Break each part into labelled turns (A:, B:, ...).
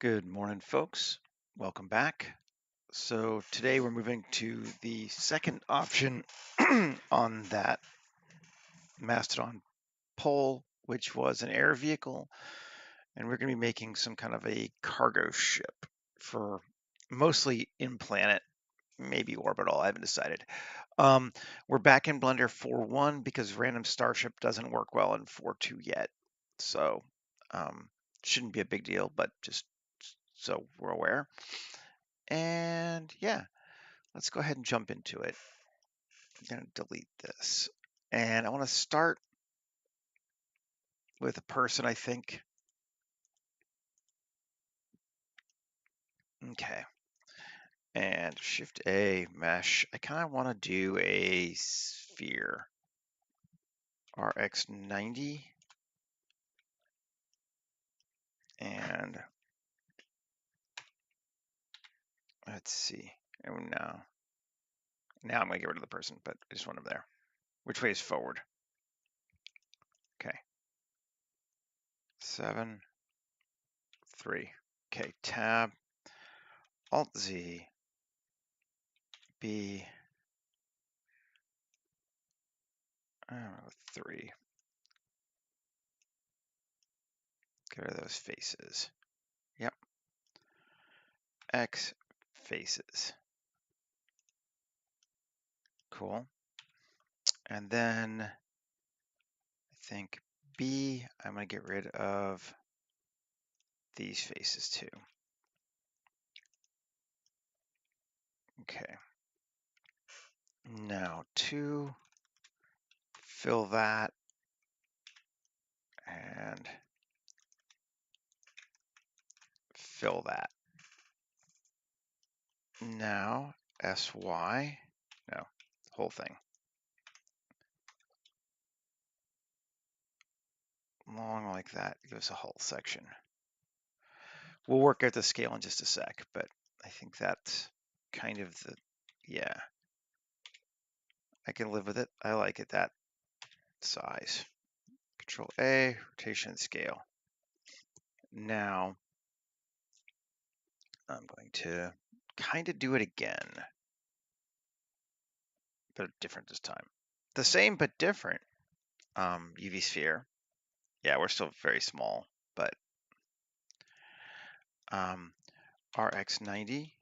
A: Good morning, folks. Welcome back. So today we're moving to the second option on that Mastodon poll, which was an air vehicle. And we're going to be making some kind of a cargo ship for mostly in-planet, maybe orbital. I haven't decided. We're back in Blender 4.1 because random starship doesn't work well in 4.2 yet. So shouldn't be a big deal, but just so we're aware. And yeah, let's go ahead and jump into it. I'm going to delete this. And I want to start with a person, I think. Okay. And Shift A, mesh. I kind of want to do a sphere. RX90. And let's see. Oh, no. Now I'm going to get rid of the person, but I just want him there. Which way is forward? Okay. 7, 3. Okay, tab, Alt Z, B, 3. Get rid of those faces. Yep. X faces. Cool. And then I think B, I'm going to get rid of these faces too. Okay. Now to fill that and fill that. Now SY, no, whole thing. Long like that, give us a whole section. We'll work out the scale in just a sec, but I think that's kind of the, yeah. I can live with it. I like it that size. Control A, rotation scale. Now I'm going to kind of do it again, but different this time. The same, but different. UV sphere. Yeah, we're still very small, but RX90.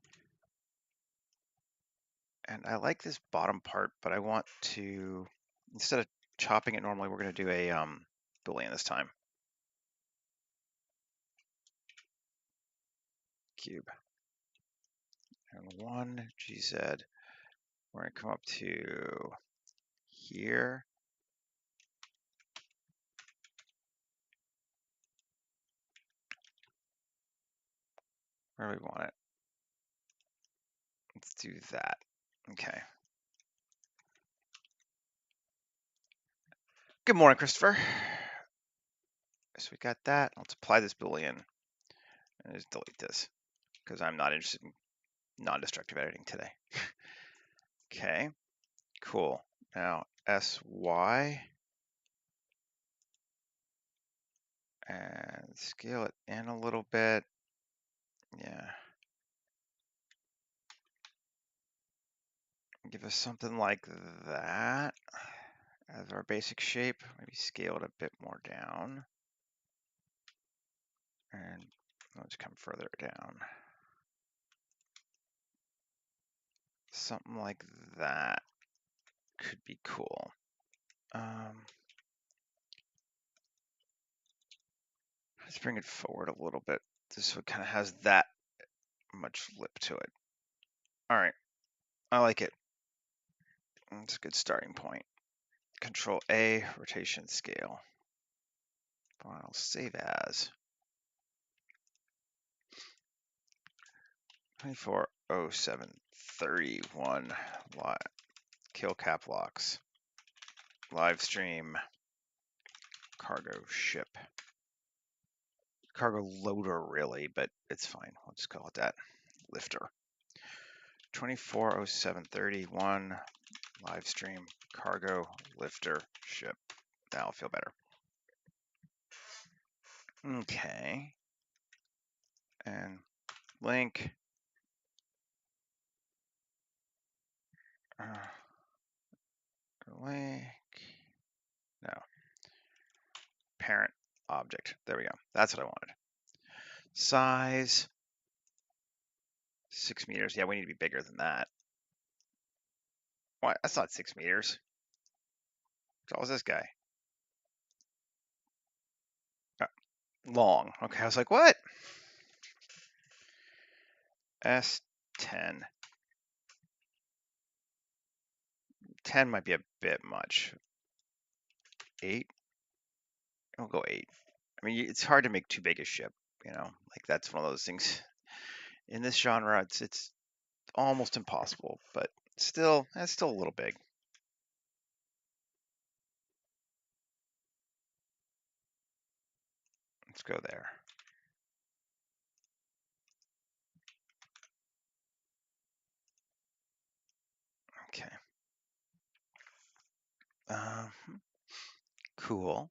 A: And I like this bottom part, but I want to, instead of chopping it normally, we're going to do a Boolean this time. Cube. And 1 GZ. We're going to come up to here. Where do we want it? Let's do that. Okay. Good morning, Christopher. So we got that. Let's apply this Boolean and just delete this because I'm not interested in non-destructive editing today. Okay, cool. Now SY and scale it in a little bit. Yeah. Give us something like that as our basic shape. Maybe scale it a bit more down. And let's come further down. Something like that could be cool. Let's bring it forward a little bit. This one kind of has that much lip to it. All right, I like it. That's a good starting point. Control A, rotation scale. I'll save as 240731 kill cap locks. Live stream cargo ship. Cargo loader, really, but it's fine. We'll just call it that. Lifter. 240731 live stream cargo lifter ship. That'll feel better. Okay. and link. Link. No. Parent object. There we go. That's what I wanted. Size 6 meters. Yeah, we need to be bigger than that. What? That's not 6 meters. How tall is this guy? Long. Okay, I was like, what? S10. 10 might be a bit much. 8. I'll go 8. I mean, it's hard to make too big a ship, you know? Like, that's one of those things. In this genre, it's almost impossible, but still, it's still a little big. Let's go there. Okay. Cool.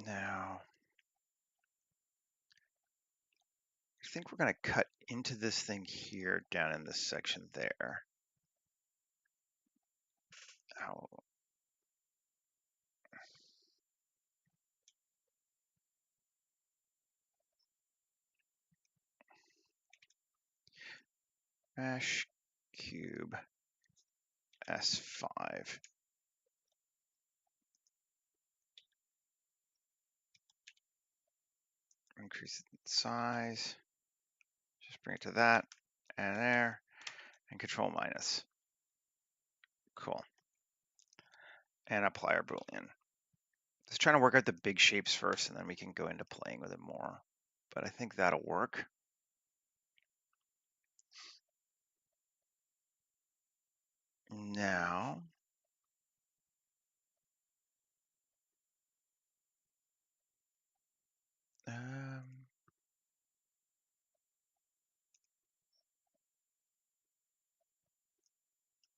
A: Now, I think we're going to cut into this thing here down in this section there. Ow. Mesh cube S5. Increase the size. Just bring it to that and there, and control minus. Cool. And apply our Boolean. Just trying to work out the big shapes first, and then we can go into playing with it more. But I think that'll work. Now,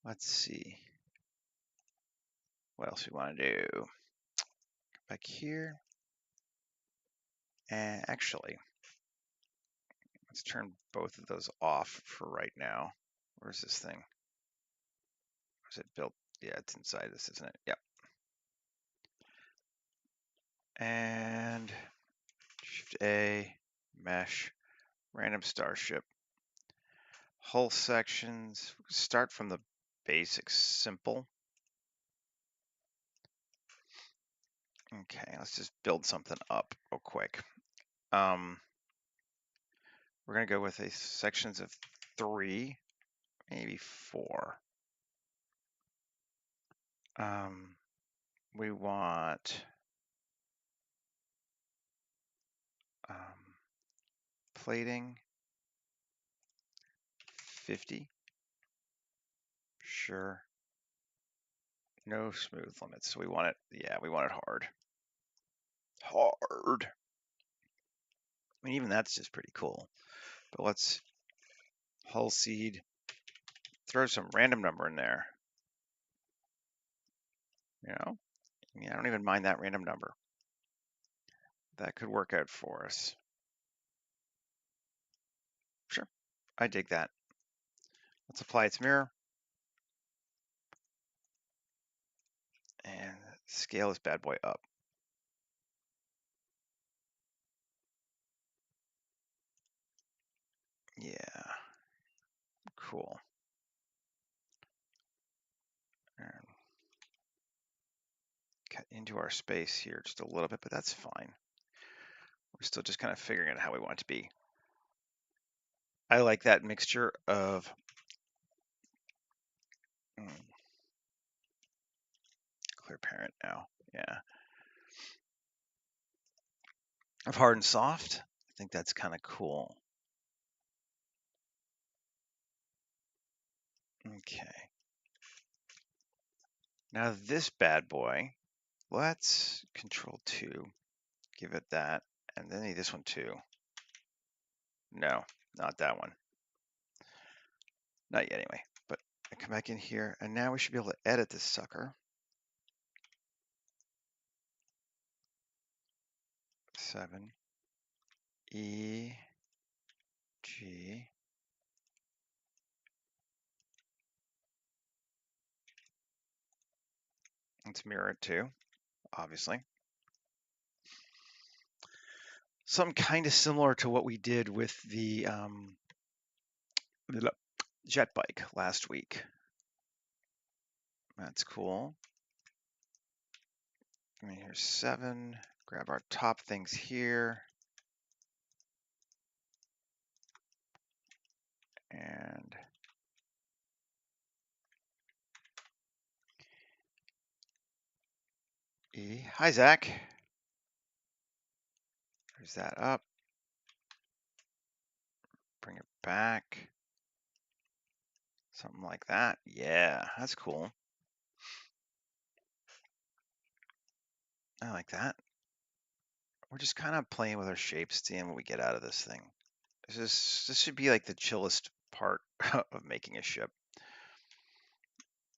A: let's see. What else we want to do? Come back here. And actually, let's turn both of those off for right now. Where's this thing? Is it built? Yeah, it's inside this, isn't it? Yep. And Shift A, mesh, random starship. Hull sections, start from the basics, simple. Okay, let's just build something up real quick. We're gonna go with a sections of 3, maybe 4. We want plating 50. Sure. No smooth limits. So we want it, yeah, we want it hard. Hard. I mean, even that's just pretty cool. But let's hull seed, throw some random number in there. You know, I mean, I don't even mind that random number. That could work out for us. Sure, I dig that. Let's apply its mirror. And scale this bad boy up. Yeah, cool. And cut into our space here just a little bit, but that's fine. We're still just kind of figuring out how we want it to be. I like that mixture of clear parent now. Yeah. Of hard and soft. I think that's kind of cool. Okay. Now this bad boy, let's control 2, give it that, and then this one too. No, not that one. Not yet anyway, but I come back in here and now we should be able to edit this sucker. 7. E, G. Let's mirror it too, obviously. Something kind of similar to what we did with the jet bike last week. That's cool. I mean, here's 7. Grab our top things here. And E. Hi, Zach. There's that up. Bring it back. Something like that. Yeah, that's cool. I like that. We're just kind of playing with our shapes, seeing what we get out of this thing. This should be like the chillest part of making a ship.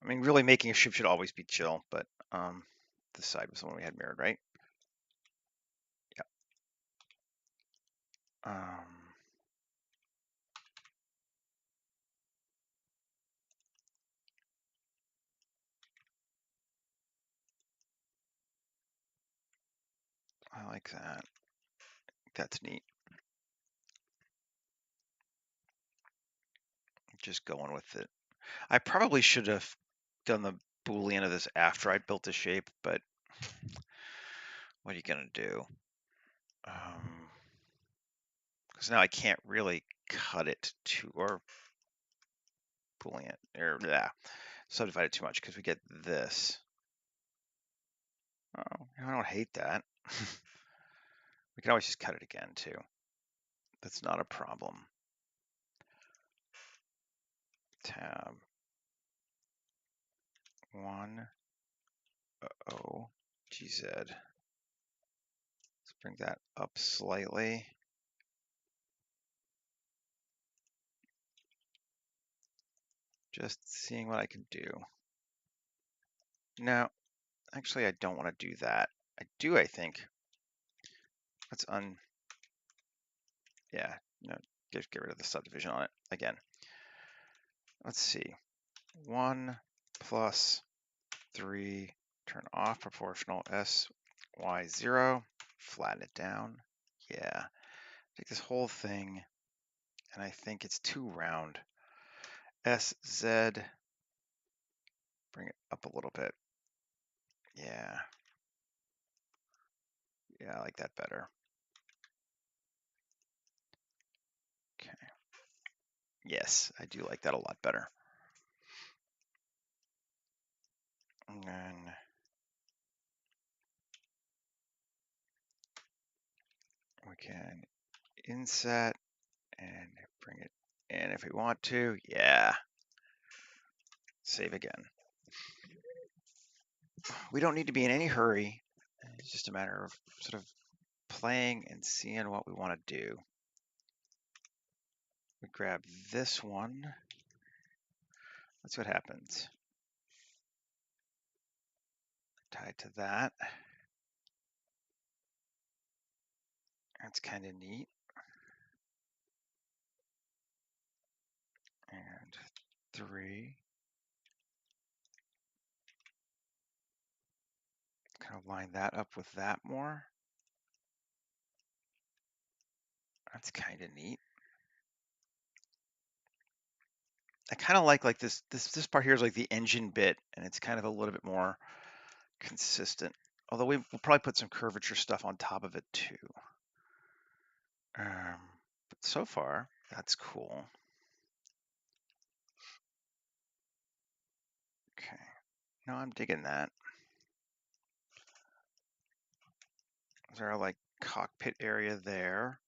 A: I mean, really making a ship should always be chill, but this side was the one we had mirrored, right? Yeah. I like that. That's neat. Just going with it. I probably should have done the Boolean of this after I built the shape, but what are you gonna do? Because now I can't really cut it to, or Boolean, or yeah, subdivide it too much because we get this. Oh, I don't hate that. We can always just cut it again too. That's not a problem. Tab 1 O GZ. Let's bring that up slightly. Just seeing what I can do. No, actually, I don't want to do that. I do, I think. Let's yeah, no, get rid of the subdivision on it again. Let's see. 1 plus 3, turn off proportional S, Y, 0, flatten it down. Yeah, take this whole thing, and I think it's too round. S, Z, bring it up a little bit. Yeah. Yeah, I like that better. Okay. Yes, I do like that a lot better. And then we can inset and bring it in if we want to. Yeah. Save again. We don't need to be in any hurry. It's just a matter of sort of playing and seeing what we want to do. We grab this one. That's what happens. Tied to that. That's kind of neat. And 3. Kind of line that up with that more. That's kind of neat. I kind of like this part here is like the engine bit, and it's kind of a little bit more consistent. Although we'll probably put some curvature stuff on top of it too. But so far, that's cool. Okay. No, I'm digging that. Is our like cockpit area there?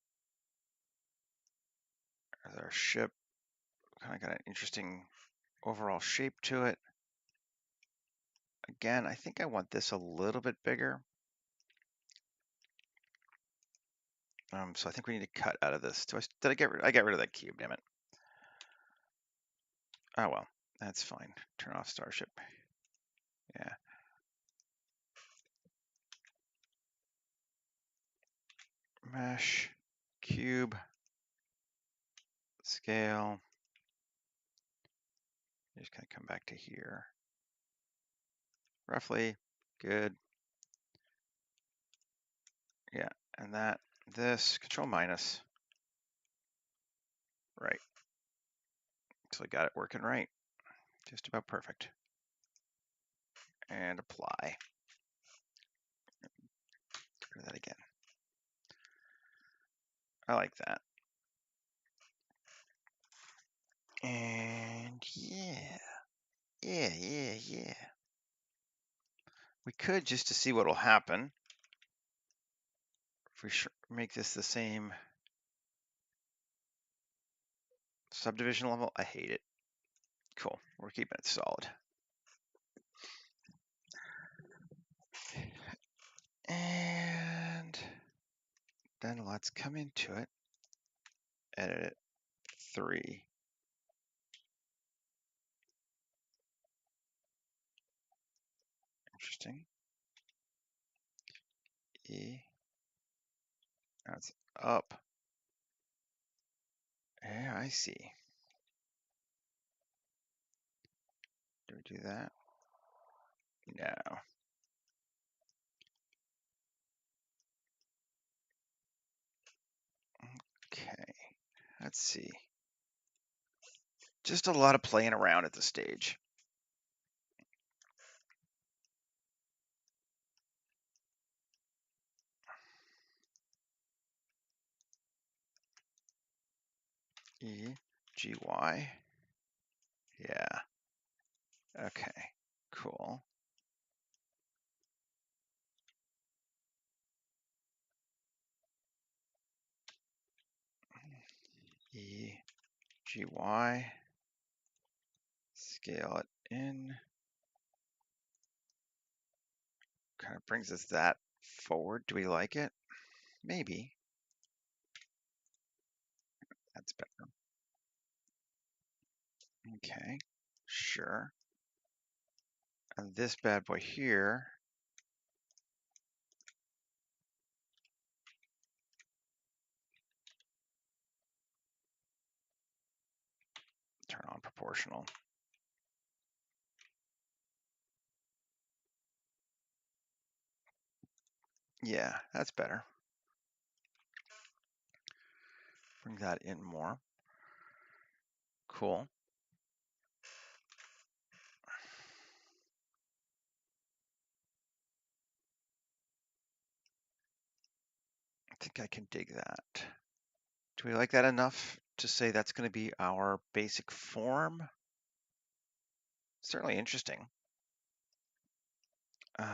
A: There's our ship. Kind of got an interesting overall shape to it. Again, I think I want this a little bit bigger. So I think we need to cut out of this. Did I get rid of that cube, damn it. Oh well, that's fine. Turn off Starship. Yeah. Mesh, cube. cube, scale. Just kind of come back to here. Roughly, good. Yeah, and this, control minus. Right. So I got it working right. Just about perfect. And apply. Do that again. I like that. And yeah. We could, just to see what will happen, if we make this the same subdivision level. I hate it. Cool. We're keeping it solid. And then let's come into it, edit it, 3. Interesting. E. That's up. Yeah, I see. Do we do that? No. Okay. Let's see. Just a lot of playing around at this stage. E, G, Y. Yeah. Okay. Cool. E, G, Y. Scale it in. Kind of brings us that forward. Do we like it? Maybe. That's better. Okay. Sure. And this bad boy here. Turn on proportional. Yeah, that's better. Bring that in more. Cool. I think I can dig that. Do we like that enough to say that's going to be our basic form? Certainly interesting. We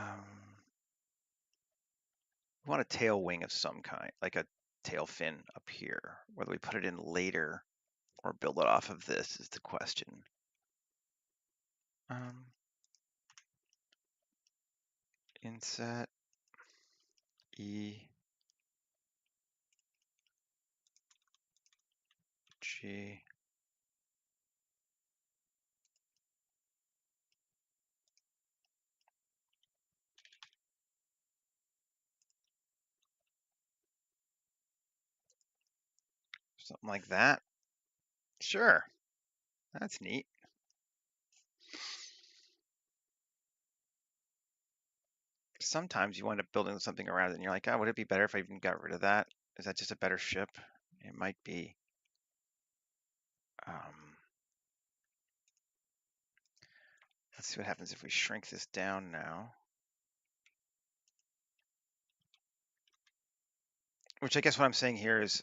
A: want a tail wing of some kind, like a tail fin up here. Whether we put it in later or build it off of this is the question. Inset E G something like that. Sure, that's neat. Sometimes you wind up building something around it and you're like, oh, would it be better if I even got rid of that? Is that just a better ship? It might be. Let's see what happens if we shrink this down now. Which I guess what I'm saying here is,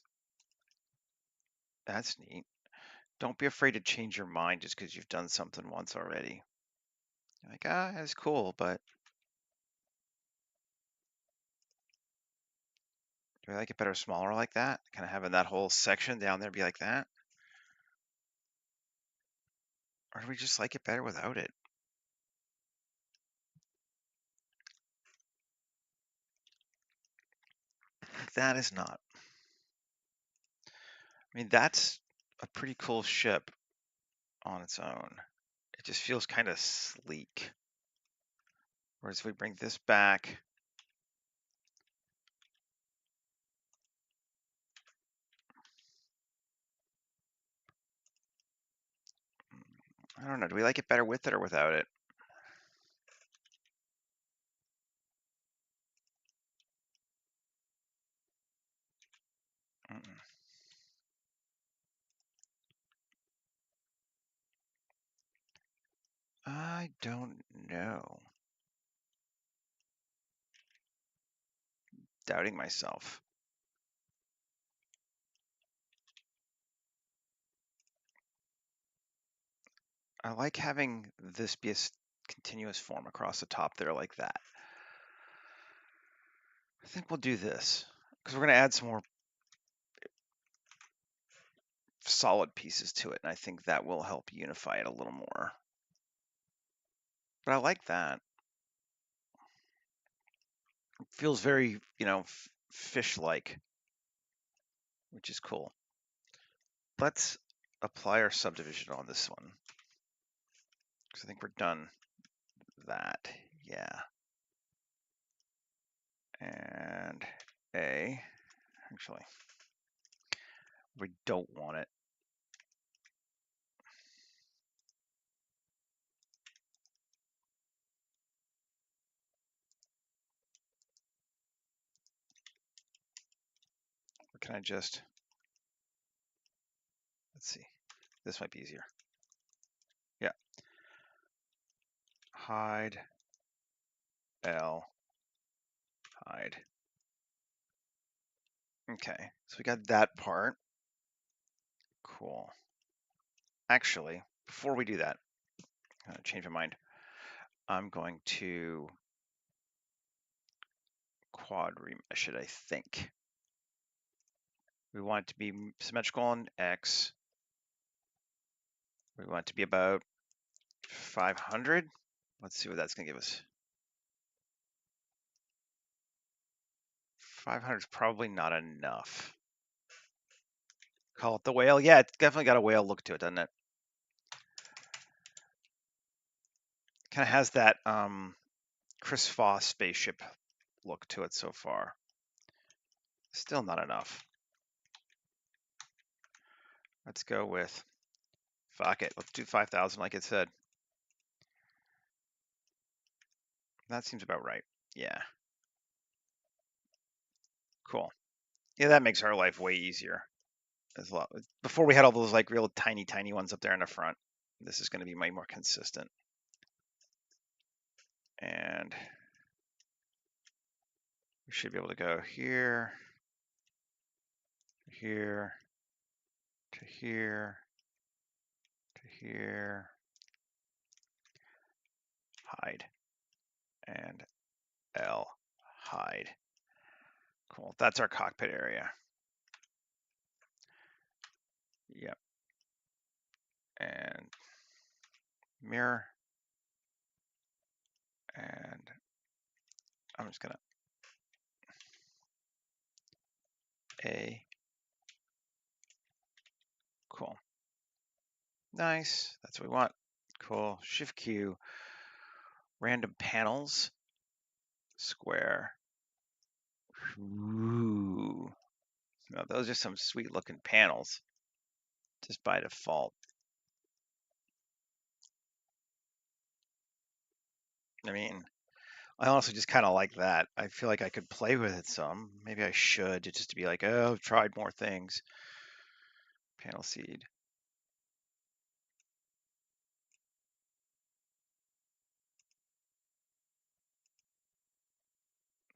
A: that's neat. Don't be afraid to change your mind just because you've done something once already. You're like, that's cool, but do I like it better smaller like that? Kind of having that whole section down there be like that? Or do we just like it better without it? That is not. I mean, that's a pretty cool ship on its own. It just feels kind of sleek. Whereas if we bring this back, I don't know. Do we like it better with it or without it? Mm-mm. I don't know. Doubting myself. I like having this be a continuous form across the top there like that. I think we'll do this because we're going to add some more solid pieces to it, and I think that will help unify it a little more. But I like that. It feels very, fish-like, which is cool. Let's apply our subdivision on this one because I think we're done that. Yeah. And actually, we don't want it. Or can I just, let's see, this might be easier. Yeah. Hide, L, hide. Okay, so we got that part. Cool. Actually, before we do that, I'm gonna change my mind. I'm going to quad remesh it, I think. We want it to be symmetrical on X. We want it to be about 500. Let's see what that's gonna give us. 500 is probably not enough. Call it the whale. Yeah, it's definitely got a whale look to it, doesn't it? Kind of has that Chris Foss spaceship look to it so far. Still not enough. Let's go with, fuck it. Let's do 5,000 like it said. That seems about right. Yeah. Cool. Yeah, that makes our life way easier as well. Before we had all those like real tiny ones up there in the front. This is going to be way more consistent. And we should be able to go here, here, to here, to here, hide, and L, hide. Cool. That's our cockpit area. Yep. And mirror. And I'm just gonna A. Cool. Nice. That's what we want. Cool. Shift Q. Random panels. Square. Ooh. Now, those are some sweet looking panels. Just by default. I mean, I honestly just kind of like that. I feel like I could play with it some. Maybe I should, just to be like, oh, I've tried more things. Panel seed.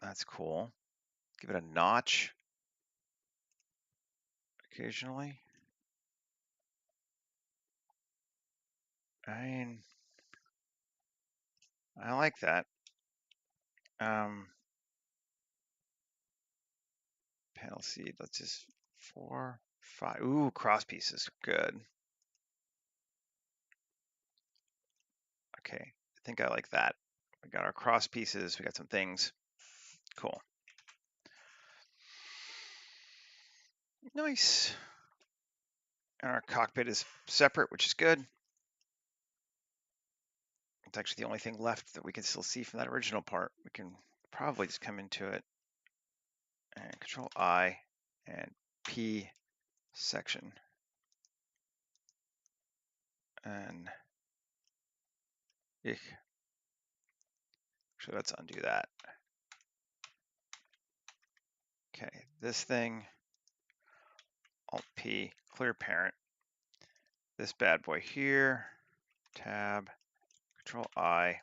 A: That's cool. Give it a notch occasionally. I mean, I like that. Panel seed, let's just 4, 5. Ooh, cross pieces, good. Okay, I think I like that. We got our cross pieces, we got some things. Cool. Nice. And our cockpit is separate, which is good. It's actually the only thing left that we can still see from that original part. We can probably just come into it and Control I and P section. And Eek. So let's undo that. Okay, this thing, Alt-P, clear parent. This bad boy here, tab, Control-I,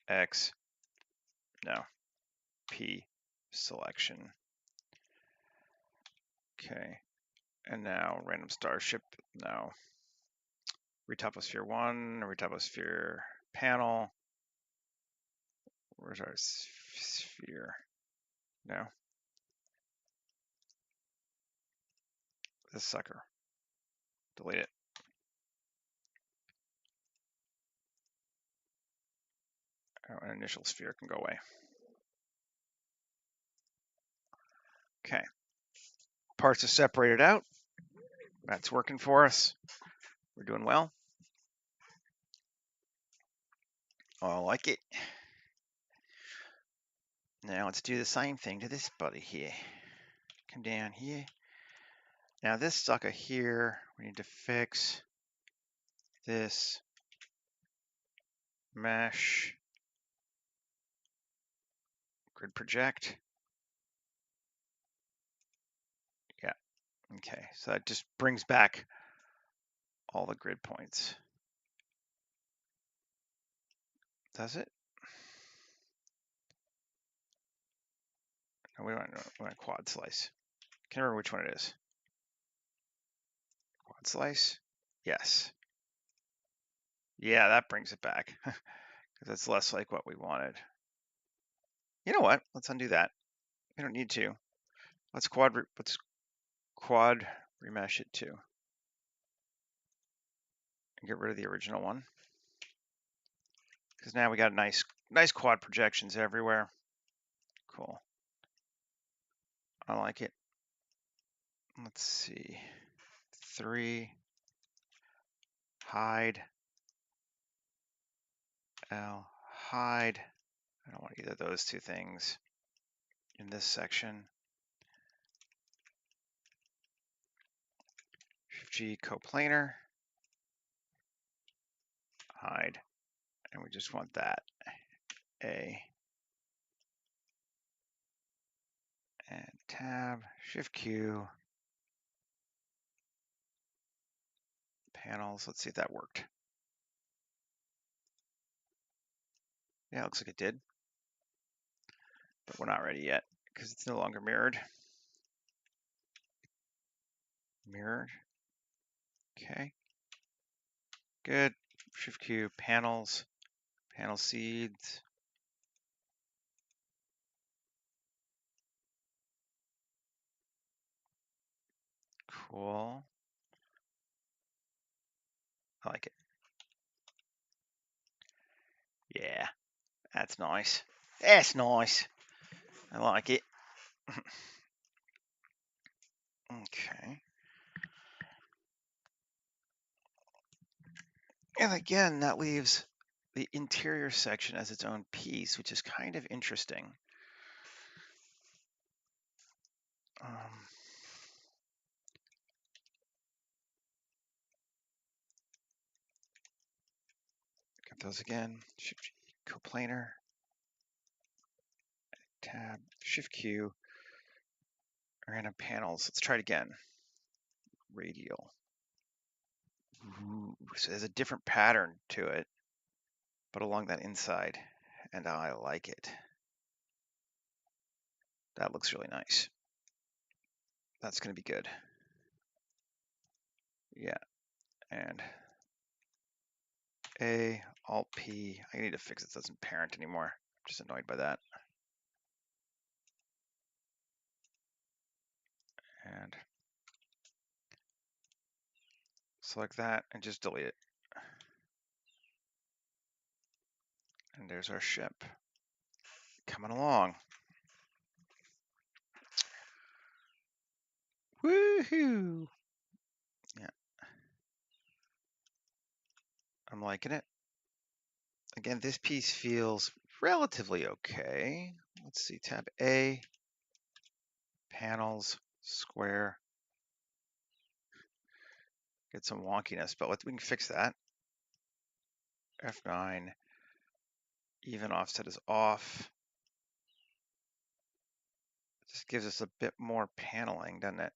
A: X, no, P, selection. Okay, and now random starship, no. Retoposphere 1, Retoposphere panel. Where's our sphere? No. This sucker. Delete it. Oh, an initial sphere can go away. Okay. Parts are separated out. That's working for us. We're doing well. Oh, I like it. Now let's do the same thing to this buddy here. Come down here. Now this sucker here, we need to fix this mesh grid project. Yeah, okay, so that just brings back all the grid points. Does it? No, we want a quad slice. Can't remember which one it is. Quad slice? Yes. Yeah, that brings it back because that's less like what we wanted. You know what? Let's undo that. We don't need to. Let's quad remesh it too. And get rid of the original one. Because now we got nice quad projections everywhere. Cool. I like it. Let's see. 3, hide, L, hide. I don't want either of those two things in this section. Shift-G, coplanar, hide, and we just want that. A, and tab, Shift-Q, panels. Let's see if that worked. Yeah, it looks like it did. But we're not ready yet because it's no longer mirrored. Mirrored. Okay. Good. Shift-Q, panels, panel seeds. Cool. I like it. Yeah, that's nice. That's nice. I like it. Okay. And again, that leaves the interior section as its own piece, which is kind of interesting. Get those again. Shift-G, coplanar, tab, Shift-Q, random panels. Let's try it again. Radial. Ooh, so there's a different pattern to it, but along that inside, and I like it. That looks really nice. That's going to be good. Yeah, and A, Alt-P. I need to fix it so it doesn't parent anymore. I'm just annoyed by that. And select that and just delete it. And there's our ship coming along. Woohoo! Yeah. I'm liking it. Again, this piece feels relatively okay. Let's see, tab A, panels, square. Get some wonkiness, but we can fix that. F9, Even offset is off. Just gives us a bit more paneling, doesn't it?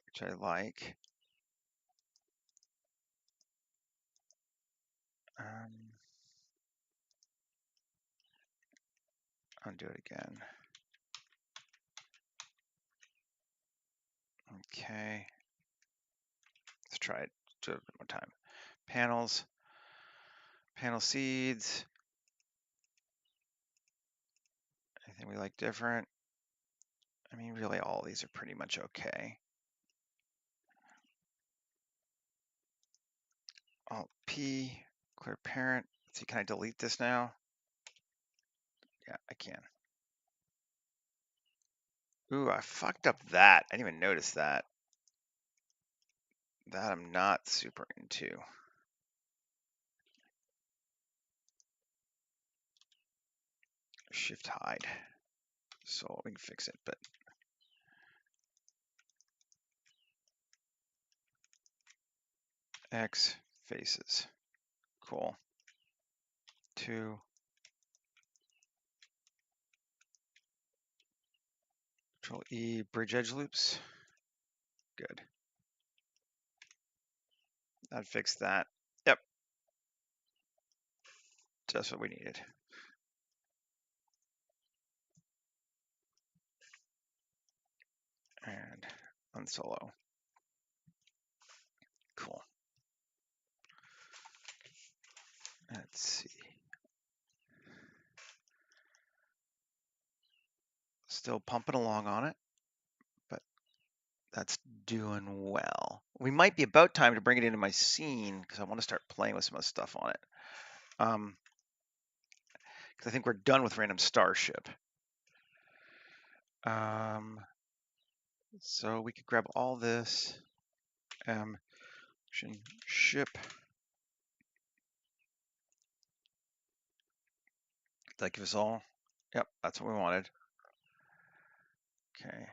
A: Which I like. I'll do it again. Okay. Let's try it. Do it one more time. Panels. Panel seeds. Anything we like different? I mean, really, all these are pretty much okay. Alt P, clear parent. Let's see, can I delete this now? Yeah, I can. Ooh, I fucked up that. I didn't even notice that. That I'm not super into. Shift hide. So we can fix it, but X faces. Cool. 2. Control E, bridge edge loops. Good. That fixed that. Yep. Just what we needed. And unsolo. Cool. Let's see. Still pumping along on it, but that's doing well. We might be about time to bring it into my scene because I want to start playing with some of the stuff on it. Because I think we're done with random starship. So we could grab all this. Ship. Did that give us all? Yep, that's what we wanted. Okay.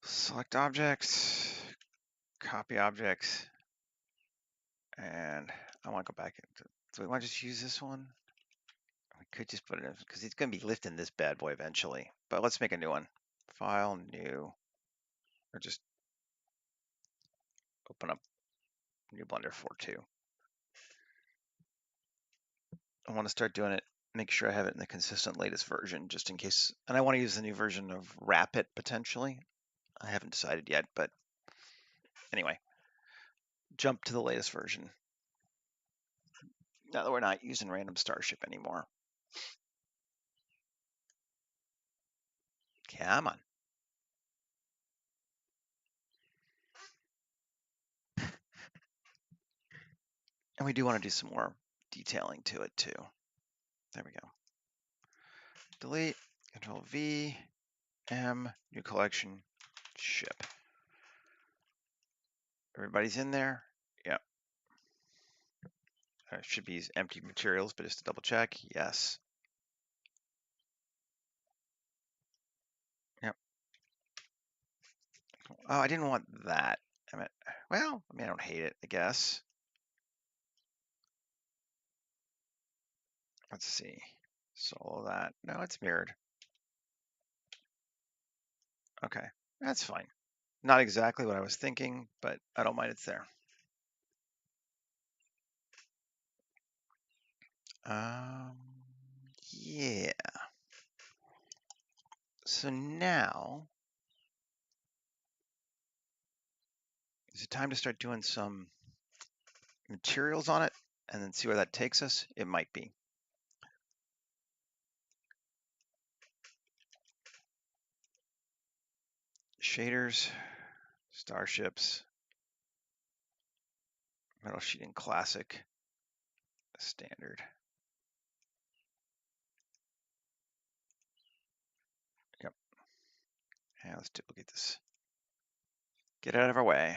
A: Select objects, copy objects, and I want to go back into. Do we want to just use this one? We could just put it in because he's going to be lifting this bad boy eventually. But let's make a new one. File, new, or just open up new Blender 4.2. I want to start doing it. Make sure I have it in the consistent latest version, just in case. And I want to use the new version of Rapid potentially. I haven't decided yet, but anyway, jump to the latest version. Now that we're not using random starship anymore. Come on. And we do want to do some more detailing to it too. There we go. Delete, Control V, M, new collection, ship. Everybody's in there? Yep. It should be empty materials, but just to double check, yes. Yep. Oh, I didn't want that. Well, I mean, I don't hate it, I guess. Let's see. Solo that. No, it's mirrored. Okay, that's fine. Not exactly what I was thinking, but I don't mind it's there. Yeah. So now is it time to start doing some materials on it and then see where that takes us? It might be. Shaders, starships, metal sheeting classic, standard. Yep. Yeah, let's duplicate this. Get out of our way.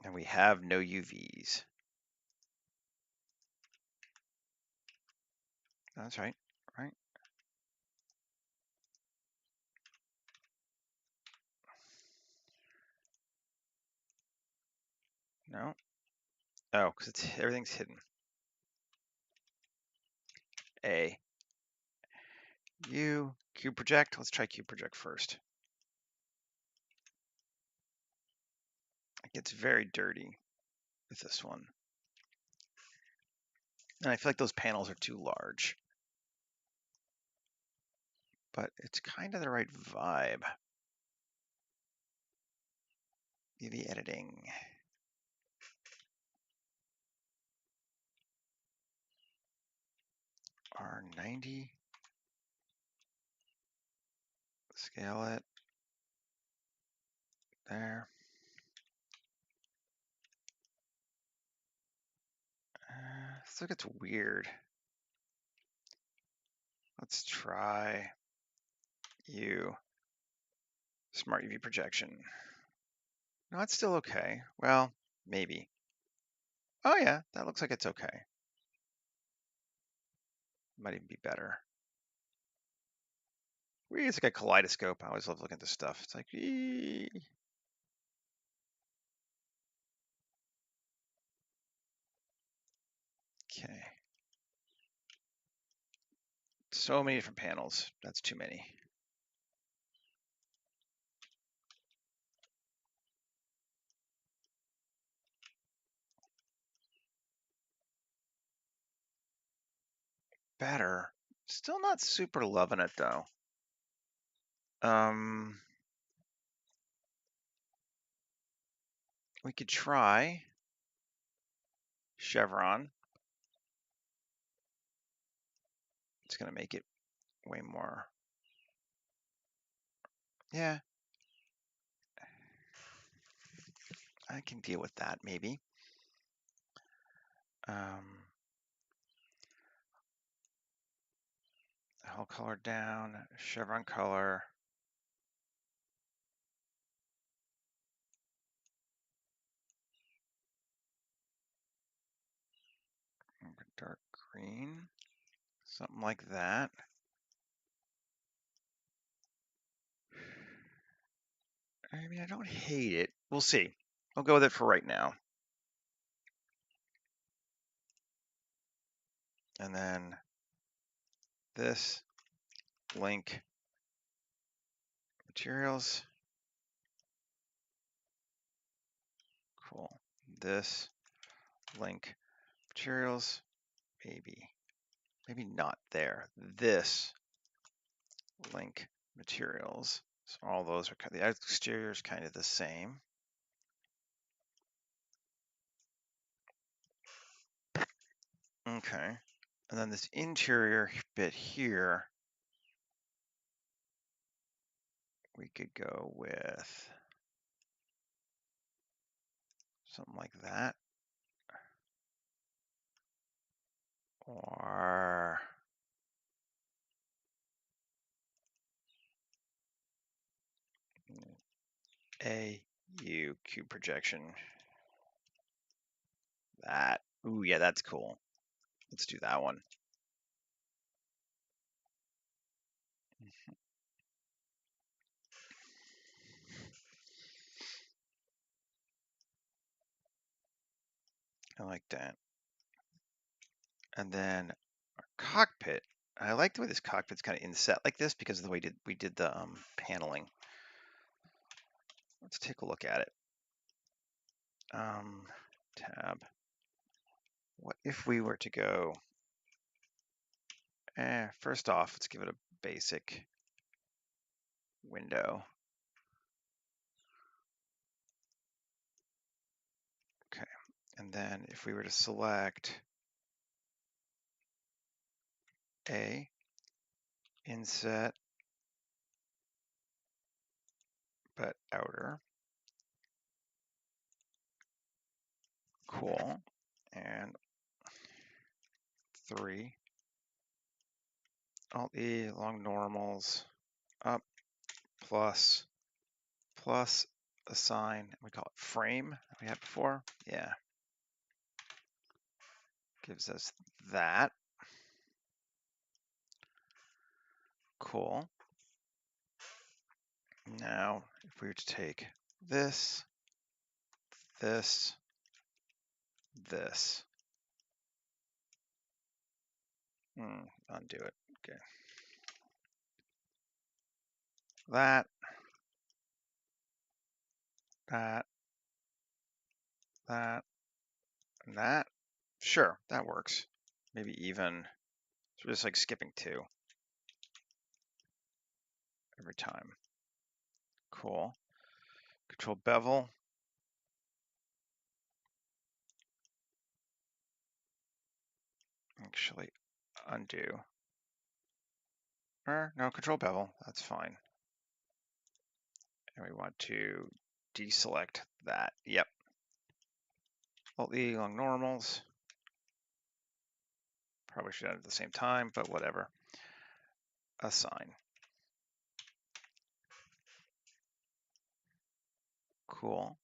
A: And we have no UVs. That's right, right? No. Oh, because everything's hidden. A. U. Cube project. Let's try cube project first. It gets very dirty with this one. And I feel like those panels are too large. But it's kind of the right vibe. UV editing. R90. Scale it. There. Still gets weird. Let's try U. Smart UV projection. No, it's still okay. Well, maybe. Oh yeah, that looks like it's okay. Might even be better. It's like a kaleidoscope. I always love looking at this stuff. It's like, ee. Okay. So many different panels. That's too many. Better. Still not super loving it though. We could try chevron. It's gonna make it way more. Yeah. I can deal with that maybe. Whole color down, chevron color. Dark green, something like that. I mean, I don't hate it. We'll see. I'll go with it for right now. And then this link materials. Cool. This link materials, maybe not there. This link materials. So all those are the exterior is kind of the same. Okay. And then this interior bit here, we could go with something like that. Or AU cube projection. That. Ooh, yeah, that's cool. Let's do that one. I like that. And then our cockpit. I like the way this cockpit's kind of inset like this because of the way we did the paneling. Let's take a look at it. Tab. What if we were to go? First off, let's give it a basic window. Okay, and then if we were to select A, inset, but outer. Cool. And 3. Alt-E, long normals, up, plus, assign, we call it frame that we had before. Yeah. Gives us that. Cool. Now, if we were to take this, this. Undo it. Okay. That, that, that, and that. Sure, that works. Maybe even, so just like skipping 2 every time. Cool. Control bevel. Actually, undo. Or no, control bevel. That's fine. And we want to deselect that. Yep. Alt-E along normals. Probably should have it at the same time, but whatever. Assign. Cool.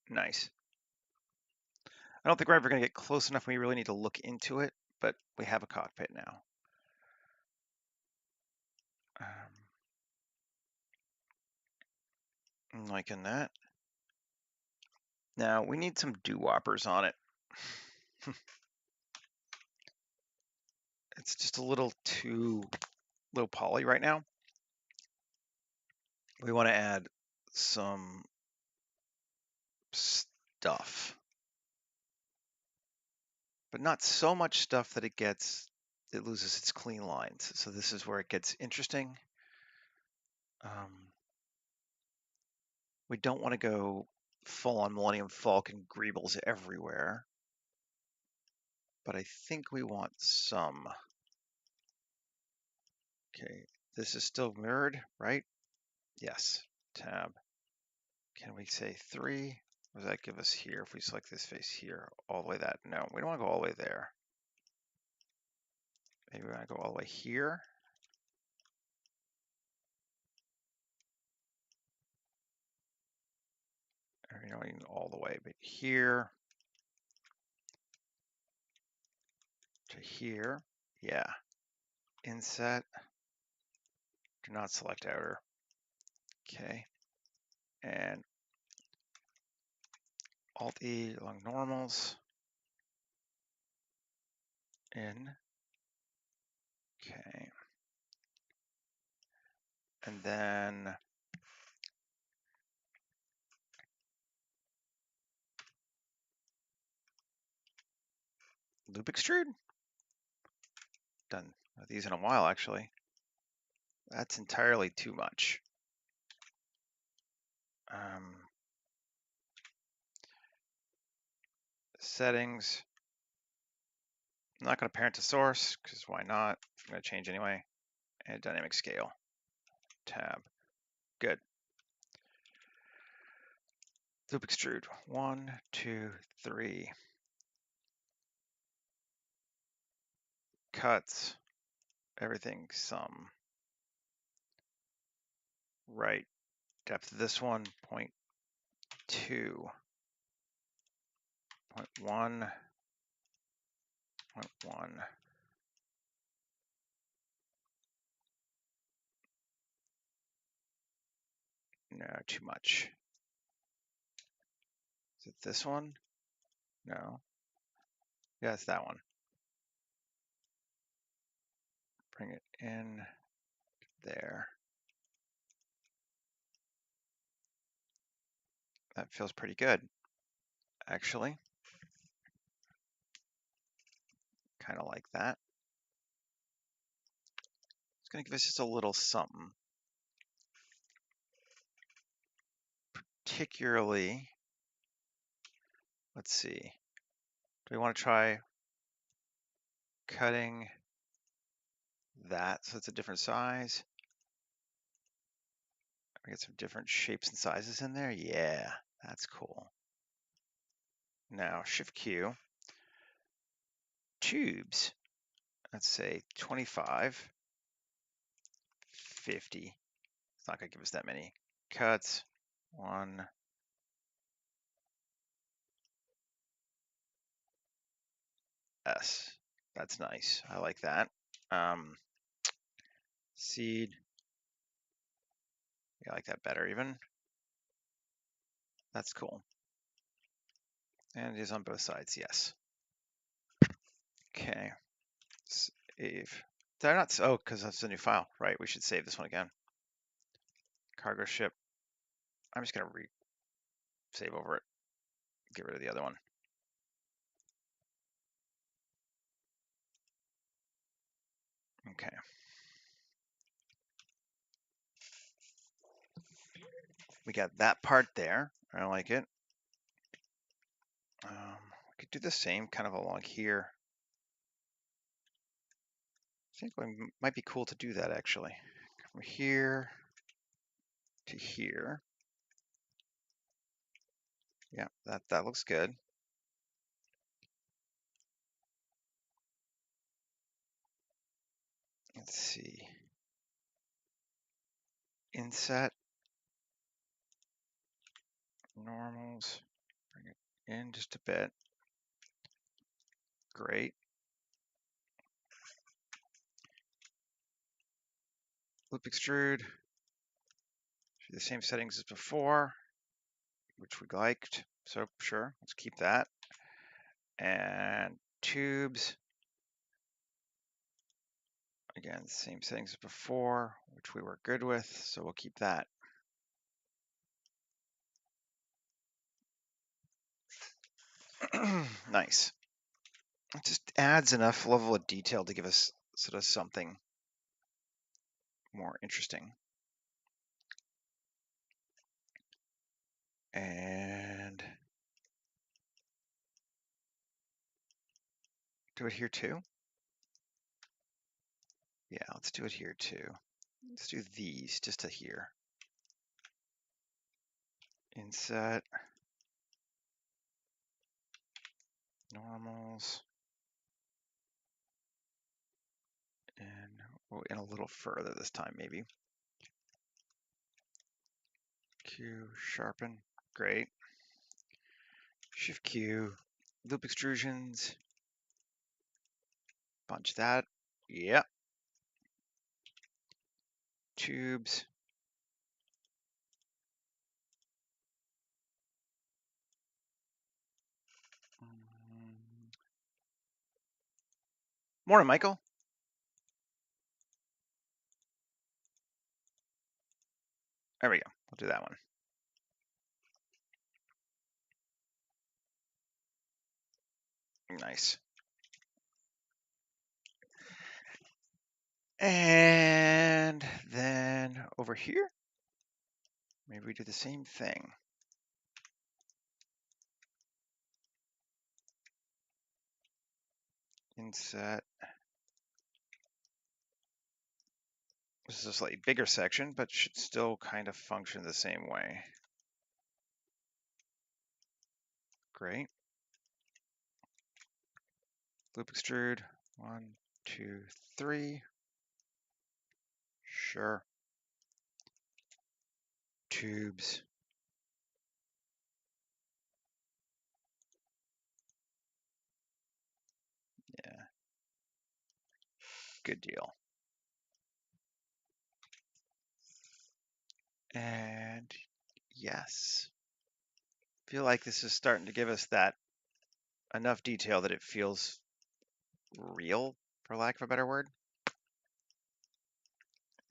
A: Nice. I don't think we're ever going to get close enough. We really need to look into it, but we have a cockpit now. I'm liking that. Now we need some doo-woppers on it. It's just a little too low poly right now. We want to add some stuff, but not so much stuff that it loses its clean lines. So this is where it gets interesting. We don't want to go full on Millennium Falcon greebles everywhere, but I think we want some. Okay, this is still mirrored, right? Yes, tab. Can we say 3? What does that give us here if we select this face here? All the way that? No, we don't want to go all the way there. Maybe we want to go all the way here. Or, you know, even all the way, but here to here. Yeah. Inset. Do not select outer. Okay. And Alt-E along normals. In. Okay. And then loop extrude. Done with these in a while, actually. That's entirely too much. Settings. I'm not going to parent to source because why not? I'm going to change anyway. And dynamic scale. Tab. Good. Loop extrude. 1, 2, 3. Cuts. Everything some. Right. Depth of this one, 0.2. 0.1. 0.1. No, too much. Is it this one? No. Yeah, it's that one. Bring it in there. That feels pretty good, actually. Kind of like that. It's going to give us just a little something. Particularly, let's see. Do we want to try cutting that so it's a different size? We get some different shapes and sizes in there. Yeah, that's cool. Now Shift Q. Tubes. Let's say 25, 50. It's not going to give us that many. Cuts. 1. S. That's nice. I like that. Seed. Yeah, I like that better even. That's cool. And it is on both sides, yes. Okay, save. Did I not? Oh, because that's a new file, right? We should save this one again. Cargo ship. I'm just gonna save over it. Get rid of the other one. Okay. We got that part there. I like it. We could do the same kind of along here. I think it might be cool to do that actually. From here to here. Yeah, that looks good. Let's see. Inset. Normals. Bring it in just a bit. Great. Loop extrude. The same settings as before, which we liked. So sure, let's keep that. And tubes. Again, same settings as before, which we were good with, so we'll keep that. Nice. It just adds enough level of detail to give us sort of something more interesting. And do it here too. Yeah, let's do it here too. Let's do these just to here. Inset. Normals. And we'll in a little further this time, maybe. Q, sharpen, great. Shift Q, loop extrusions, bunch that, yep. Tubes. Morning, Michael. There we go, we'll do that one. Nice. And then over here, maybe we do the same thing. Inset. This is a slightly bigger section, but should still kind of function the same way. Great. Loop extrude, 1, 2, 3. Sure. Tubes. Yeah. Good deal. And yes, feel like this is starting to give us that enough detail that it feels real, for lack of a better word.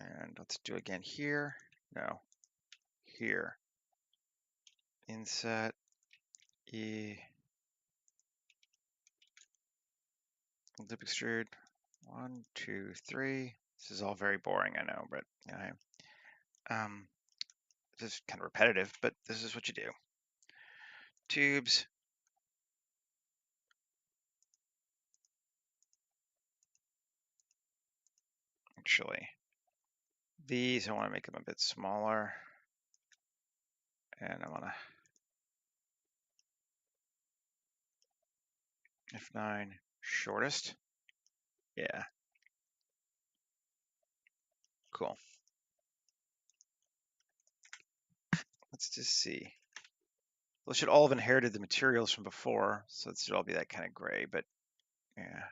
A: And let's do again here. No, here. Inset E. Loop extrude. 1, 2, 3. This is all very boring, I know, but this is kind of repetitive, but this is what you do. Tubes. Actually, these I want to make them a bit smaller, and I want to F9 shortest. Yeah. Cool. Let's just see. Well, should all have inherited the materials from before, so it should all be that kind of gray, but yeah.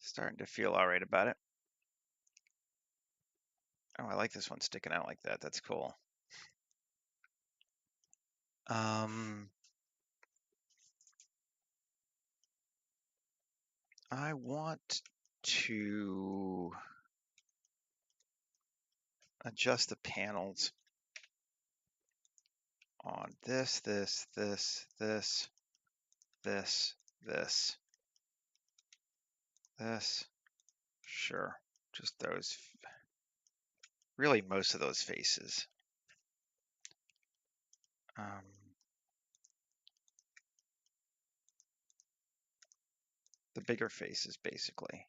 A: Starting to feel all right about it. Oh, I like this one sticking out like that. That's cool. I want to adjust the panels on this, this, this, this, this, this, this. Sure, just those. Really, most of those faces. The bigger faces, basically.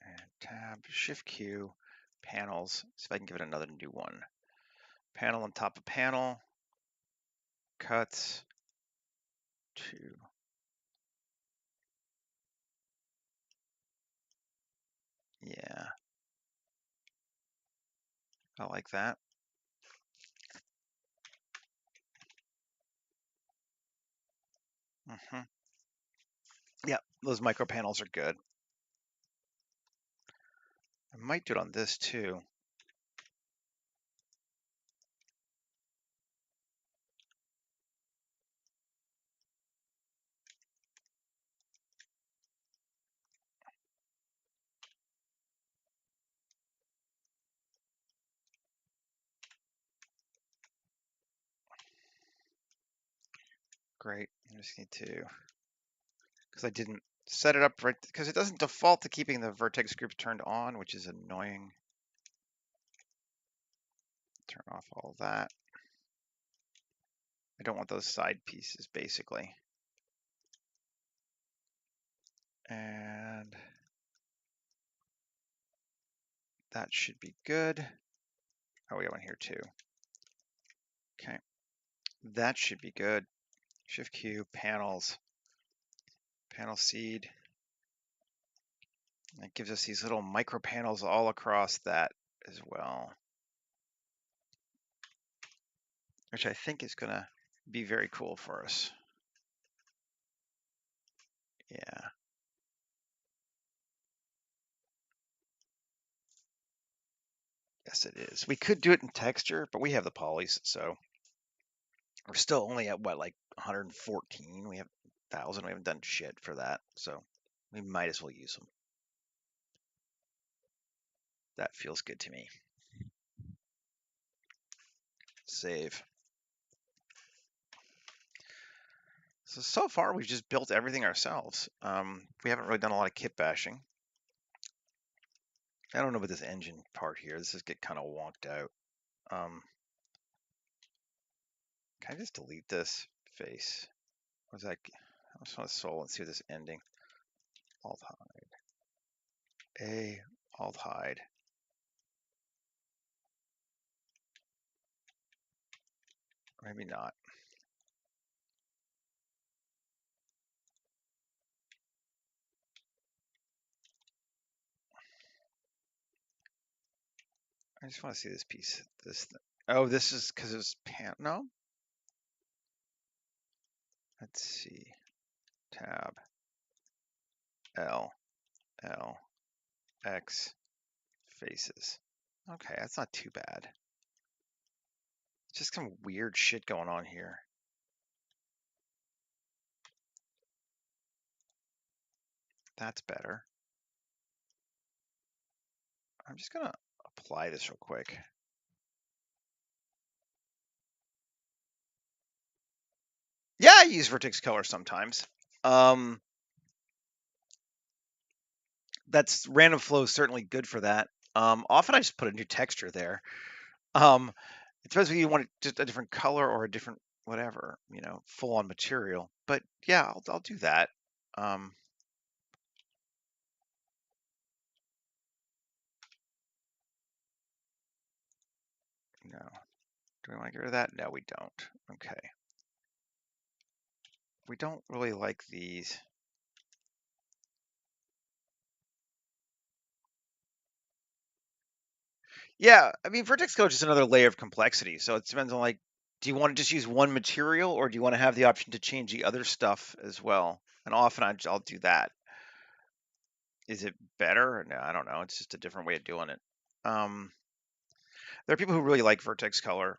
A: And tab, Shift Q, panels. See if I can give it another new one. Panel on top of panel, cuts, 2. Yeah, I like that. Yeah, those micro panels are good. I might do it on this too. Great. I just need to, because I didn't set it up right, because it doesn't default to keeping the vertex groups turned on, which is annoying. Turn off all that. I don't want those side pieces, basically. And that should be good. Oh, we have one here too. Okay, that should be good. Shift Q, panels, panel seed. It gives us these little micro panels all across that as well, which I think is gonna be very cool for us. Yeah. Yes, it is. We could do it in texture, but we have the polys, so we're still only at what, like 114? We have 1,000. We haven't done shit for that, so we might as well use them. That feels good to me. Save. So far we've just built everything ourselves. We haven't really done a lot of kit bashing. I don't know about this engine part here. This is get kind of wonked out. Can I just delete this face? Was that? I just want to soul and see this ending. Alt hide. Alt hide. Maybe not. I just want to see this piece. This thing. Oh, this is because it was no. Let's see. Tab. L. X. Faces. Okay, that's not too bad. Just some weird shit going on here. That's better. I'm just gonna apply this real quick. Yeah, I use vertex color sometimes. That's random flow is certainly good for that. Often I just put a new texture there. It depends if you want just a different color or a different whatever, full on material. But yeah, I'll do that. No. Do we want to get rid of that? No, we don't. Okay. We don't really like these. Yeah, I mean, vertex color is just another layer of complexity. So it depends on like, do you want to just use one material or do you want to have the option to change the other stuff as well? And often I'll do that. Is it better? No, I don't know. It's just a different way of doing it. There are people who really like vertex color.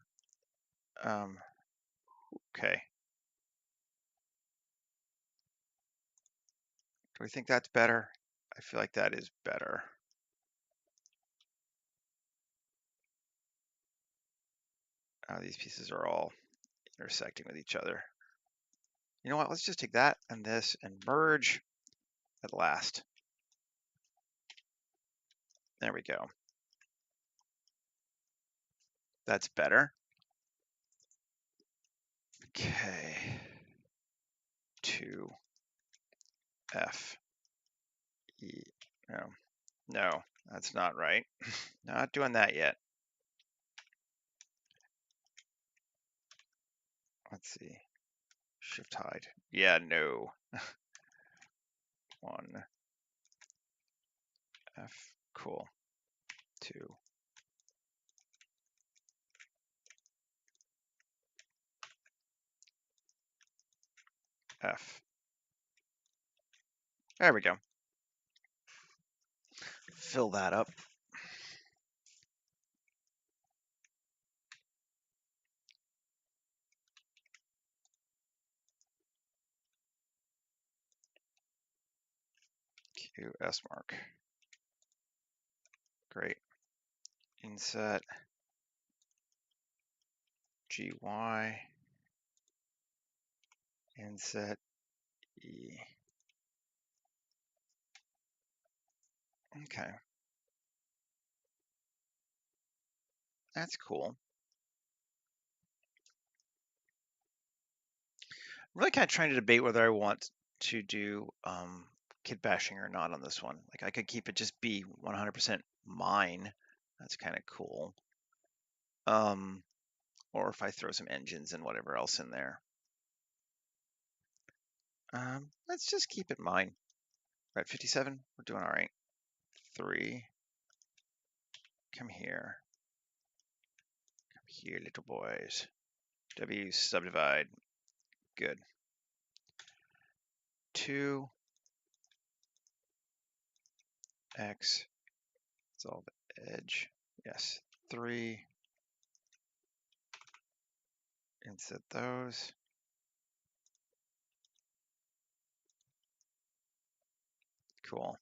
A: Okay. Do we think that's better? I feel like that is better. These pieces are all intersecting with each other. You know what? Let's just take that and this and merge at last. There we go. That's better. Okay. 2F E. No, no, that's not right. Not doing that yet. Let's see. Shift hide. Yeah, no. 1F. Cool. 2. F. There we go. Fill that up. QS mark. Great. Inset GY. Inset E. Okay. That's cool. I'm really kind of trying to debate whether I want to do kit bashing or not on this one. Like I could keep it just be 100% mine. That's kind of cool. Or if I throw some engines and whatever else in there. Let's just keep it mine. We're at 57. We're doing all right. 3. Come here. Come here, little boys. W subdivide. Good. 2. X. It's all the edge. Yes. 3. Inset those. Cool.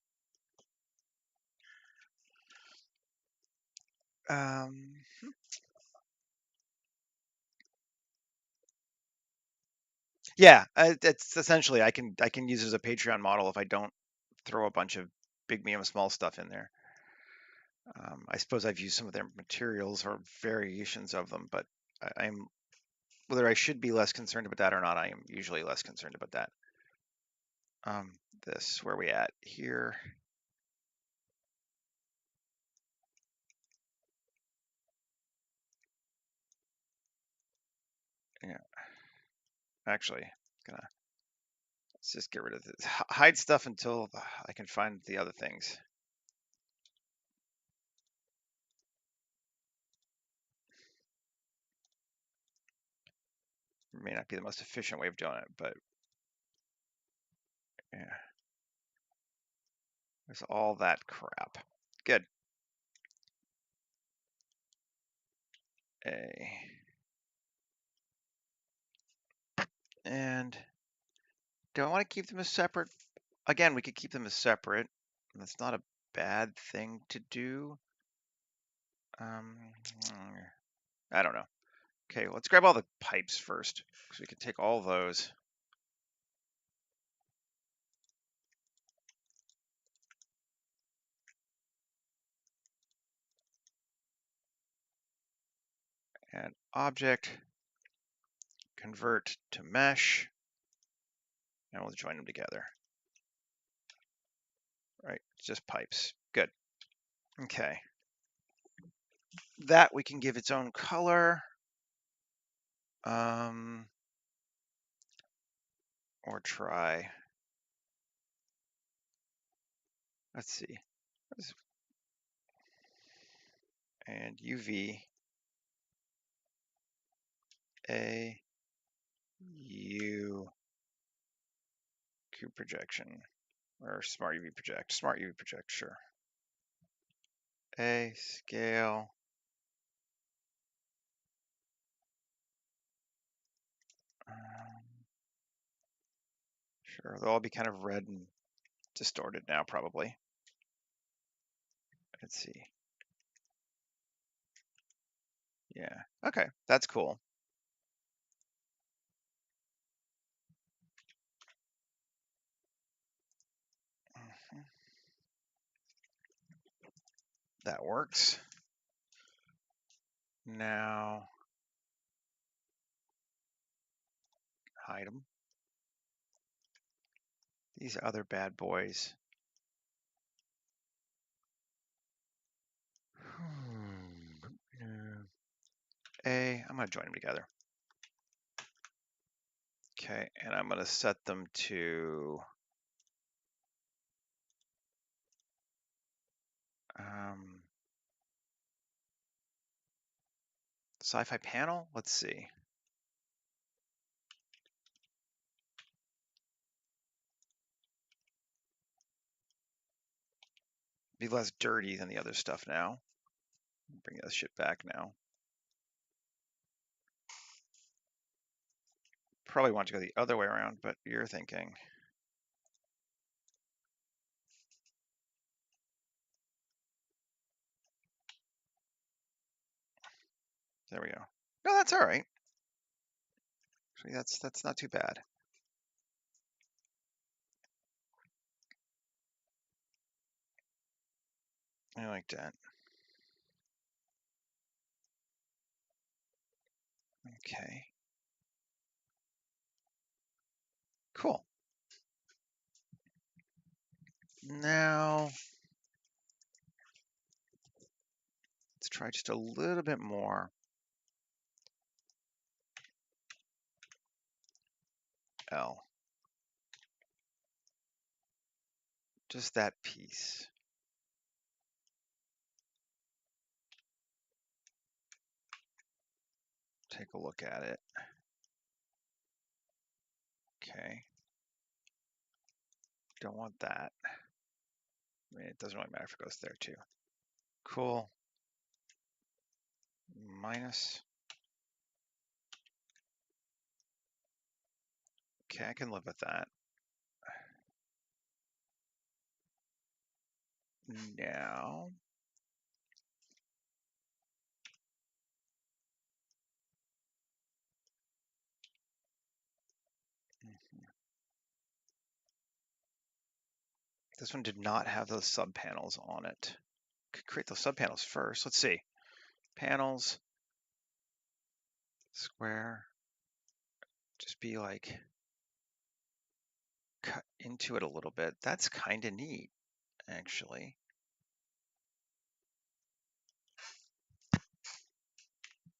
A: Yeah, it's essentially I can use it as a Patreon model if I don't throw a bunch of big, medium, small stuff in there. I suppose I've used some of their materials or variations of them, but I'm whether I should be less concerned about that or not, I am usually less concerned about that. This, where we at here? Yeah, actually, let's just get rid of this. Hide stuff until I can find the other things. It may not be the most efficient way of doing it, but yeah. There's all that crap. Good. A. And do I want to keep them as separate? Again, we could keep them as separate. That's not a bad thing to do. I don't know. Okay, let's grab all the pipes first, because we can take all those. And object, convert to mesh, and we'll join them together. Right, just pipes. Good. Okay. That we can give its own color. Or try. Let's see. And UV, A, U, cube projection. Or smart UV project. Smart UV project, sure. A scale. Sure, they'll all be kind of red and distorted now, probably. Let's see. Yeah, okay, that's cool. That works. Now, hide them. These other bad boys. I'm going to join them together. Okay, and I'm going to set them to Sci-Fi panel. Let's see. Be less dirty than the other stuff now. Bring this shit back now. Probably want to go the other way around, but you're thinking. There we go. No, that's all right. Actually, that's not too bad. I like that. Okay. Cool. Now, let's try just a little bit more. L. Just that piece. Take a look at it. Okay. Don't want that. I mean, it doesn't really matter if it goes there too. Cool. Minus. Okay, I can live with that. Now, this one did not have those subpanels on it. Could create those subpanels first. Let's see. Panels, square, just be like cut into it a little bit. That's kind of neat, actually.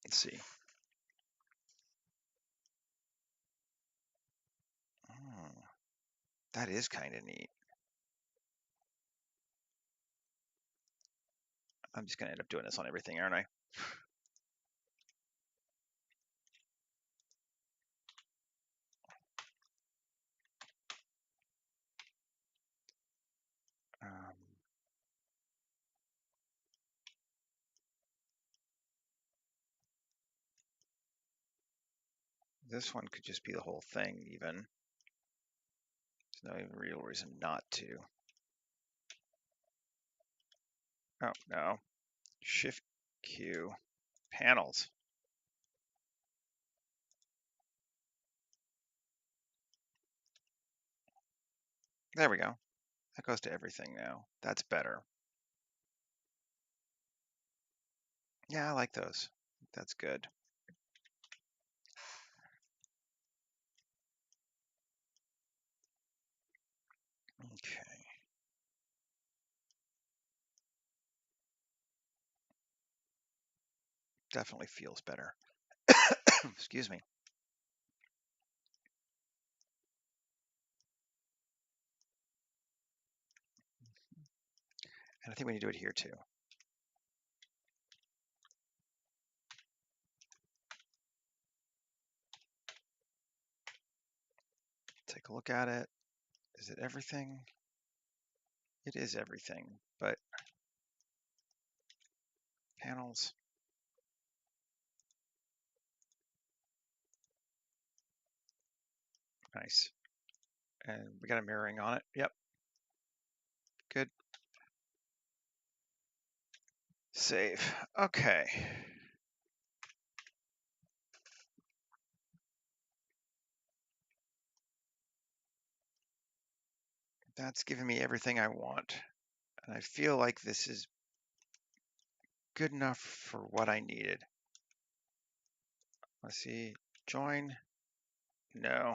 A: Let's see. Oh, that is kind of neat. I'm just going to end up doing this on everything, aren't I? This one could just be the whole thing, even. There's no even real reason not to. Oh, no. Shift Q. Panels. There we go. That goes to everything now. That's better. Yeah, I like those. That's good. Okay. Definitely feels better. Excuse me. And I think we need to do it here too. Take a look at it. Is it everything? It is everything, but panels. Nice. And we got a mirroring on it. Yep. Good. Save. Okay. That's giving me everything I want. And I feel like this is good enough for what I needed. Let's see. Join. No.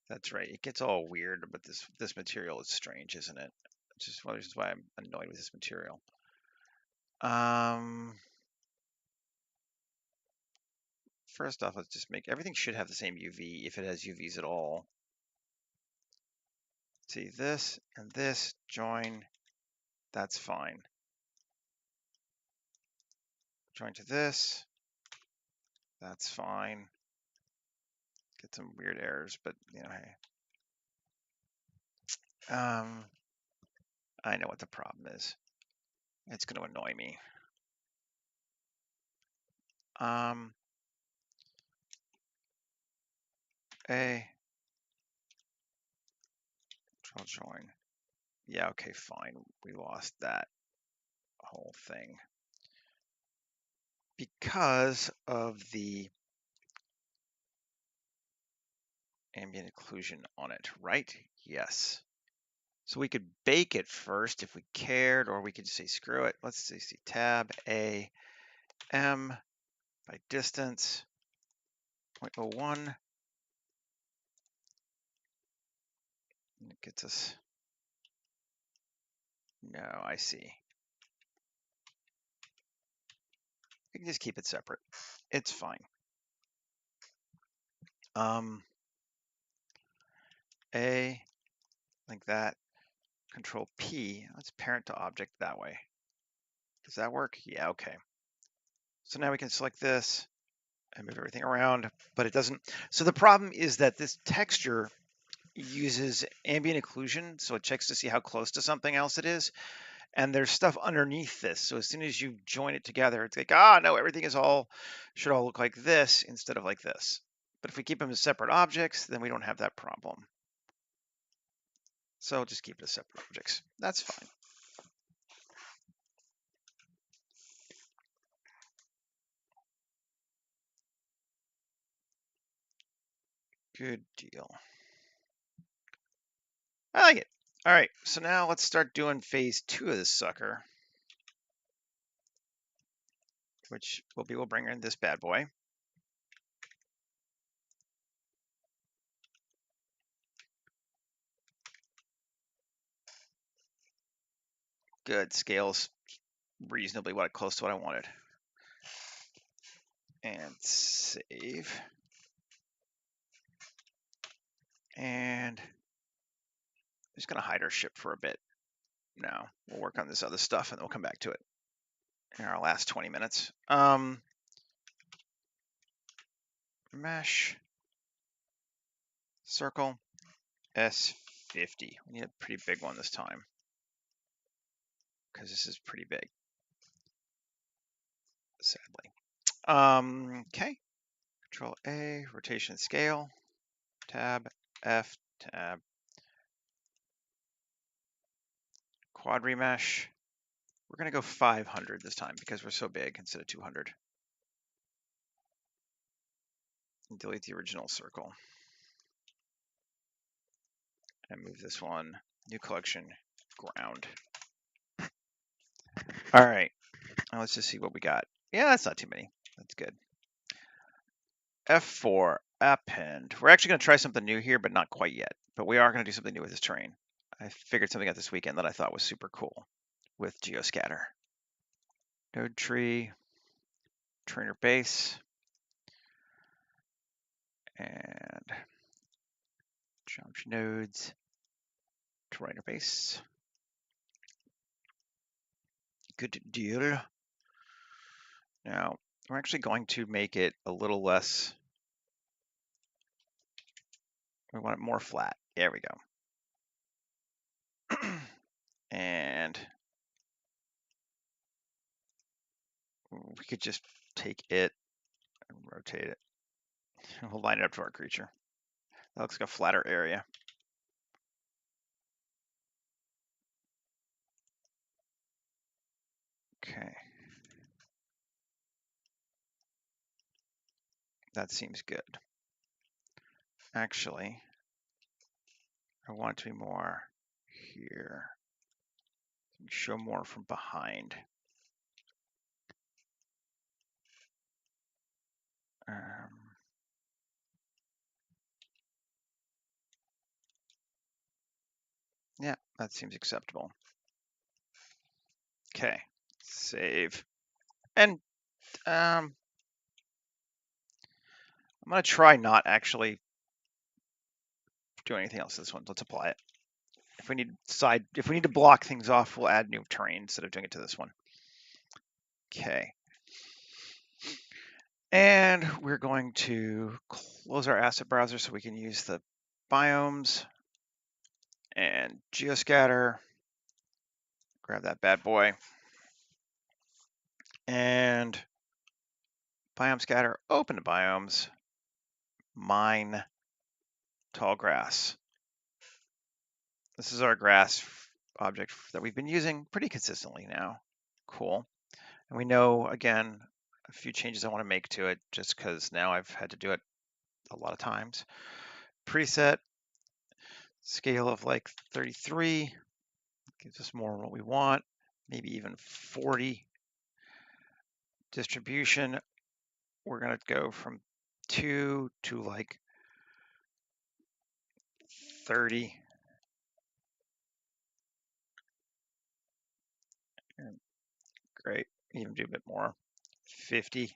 A: That's right. It gets all weird, but this material is strange, isn't it? It's just one of the reasons why I'm annoyed with this material. First off, let's just make everything should have the same UV if it has UVs at all. See this and this, join, that's fine. Join to this, that's fine. Get some weird errors, but you know, hey. I know what the problem is. It's going to annoy me. A control join. Yeah, okay, fine. We lost that whole thing because of the ambient occlusion on it, right? Yes. So we could bake it first if we cared, or we could say screw it. Let's see tab A M by distance 0.01. And it gets us. No, I see. We can just keep it separate. It's fine. A like that. Control P. Let's parent to object that way. Does that work? Yeah, okay. So now we can select this and move everything around, but it doesn't. So the problem is that this texture uses ambient occlusion, so it checks to see how close to something else it is. And there's stuff underneath this. So as soon as you join it together, it's like, no, everything should all look like this instead of like this. But if we keep them as separate objects, then we don't have that problem. So just keep it as separate objects. That's fine. Good deal. I like it. All right, so now let's start doing phase 2 of this sucker, which we'll bring in this bad boy. Good, scales reasonably close to what I wanted. And save. And I'm just gonna hide our ship for a bit. Now we'll work on this other stuff and then we'll come back to it in our last 20 minutes. Mesh, circle, S50. We need a pretty big one this time because this is pretty big, sadly. Okay, Control A, rotation scale, tab, F, tab, quad remesh. We're gonna go 500 this time because we're so big instead of 200. And delete the original circle. And move this one, new collection, ground. All right, now let's just see what we got. Yeah, that's not too many. That's good. F4, append. We're actually going to try something new here, but not quite yet. But we are going to do something new with this terrain. I figured something out this weekend that I thought was super cool with geoscatter. Node tree, trainer base, and geometry nodes, trainer base. Good deal. Now, we're actually going to make it a little less. We want it more flat. There we go. And we could just take it and rotate it. We'll line it up to our creature. That looks like a flatter area. Okay. That seems good. Actually, I want it to be more here. Show more from behind. Yeah, that seems acceptable. Okay, save. And I'm gonna try not actually do anything else this one. Let's apply it. If we need to block things off, we'll add new terrain instead of doing it to this one. Okay. And we're going to close our asset browser so we can use the biomes and geoscatter. Grab that bad boy. And biome scatter, open to biomes, mine tall grass. This is our grass object that we've been using pretty consistently now. Cool. And we know, again, a few changes I want to make to it just because now I've had to do it a lot of times. Preset, scale of like 33, gives us more than what we want, maybe even 40. Distribution, we're going to go from 2 to like 30. Great, even do a bit more. 50. Is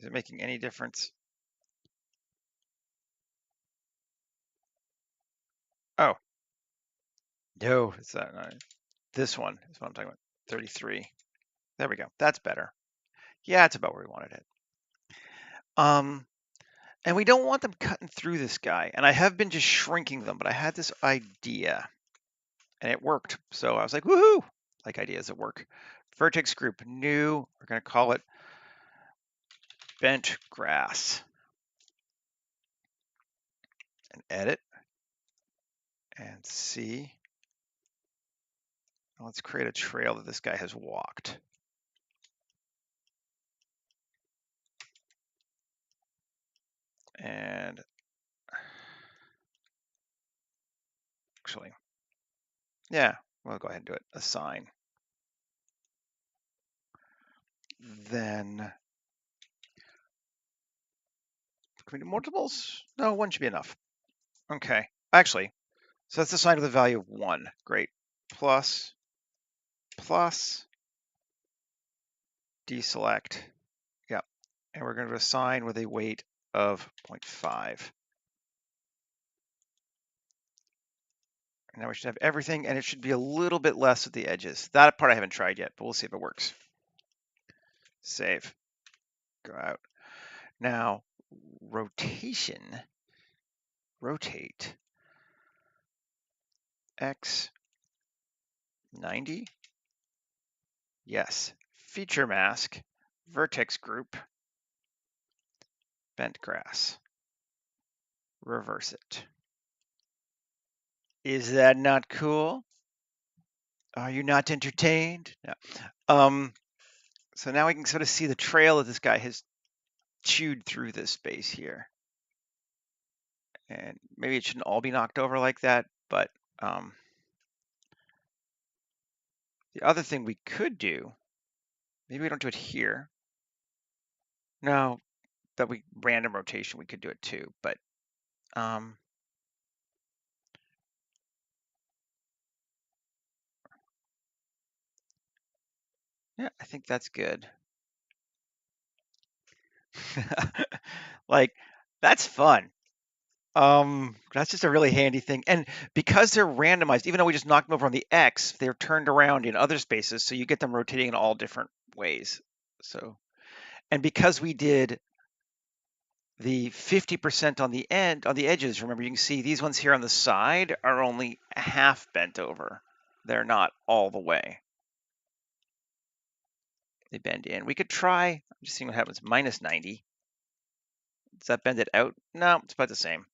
A: it making any difference? Oh, no, it's not. This one is what I'm talking about. 33. There we go. That's better. Yeah, it's about where we wanted it. And we don't want them cutting through this guy. And I have been just shrinking them, but I had this idea and it worked. So I was like, woohoo! Like ideas that work. Vertex group, new. We're going to call it bent grass. And edit and see. Let's create a trail that this guy has walked. And actually, yeah, we'll go ahead and do it. Assign. Then, can we do multiples? No, one should be enough. Okay, actually, so that's assigned with a value of 1. Great. Plus, deselect. Yep. And we're going to assign with a weight of 0.5. Now we should have everything, and it should be a little bit less at the edges. That part I haven't tried yet, but we'll see if it works. Save. Go out. Now, rotation. Rotate. X 90. Yes. Feature mask. Vertex group. Bent grass. Reverse it. Is that not cool? Are you not entertained? No. So now we can sort of see the trail that this guy has chewed through this space here. And maybe it shouldn't all be knocked over like that, but the other thing we could do, maybe we don't do it here. No, that we random rotation, we could do it too, but yeah, I think that's good. Like, that's fun. That's just a really handy thing. And because they're randomized, even though we just knocked them over on the X, they're turned around in other spaces, so you get them rotating in all different ways. So, and because we did The 50% on the edges, remember, you can see these ones here on the side are only half bent over. They're not all the way. They bend in. We could try, I'm just seeing what happens, minus 90. Does that bend it out? No, it's about the same.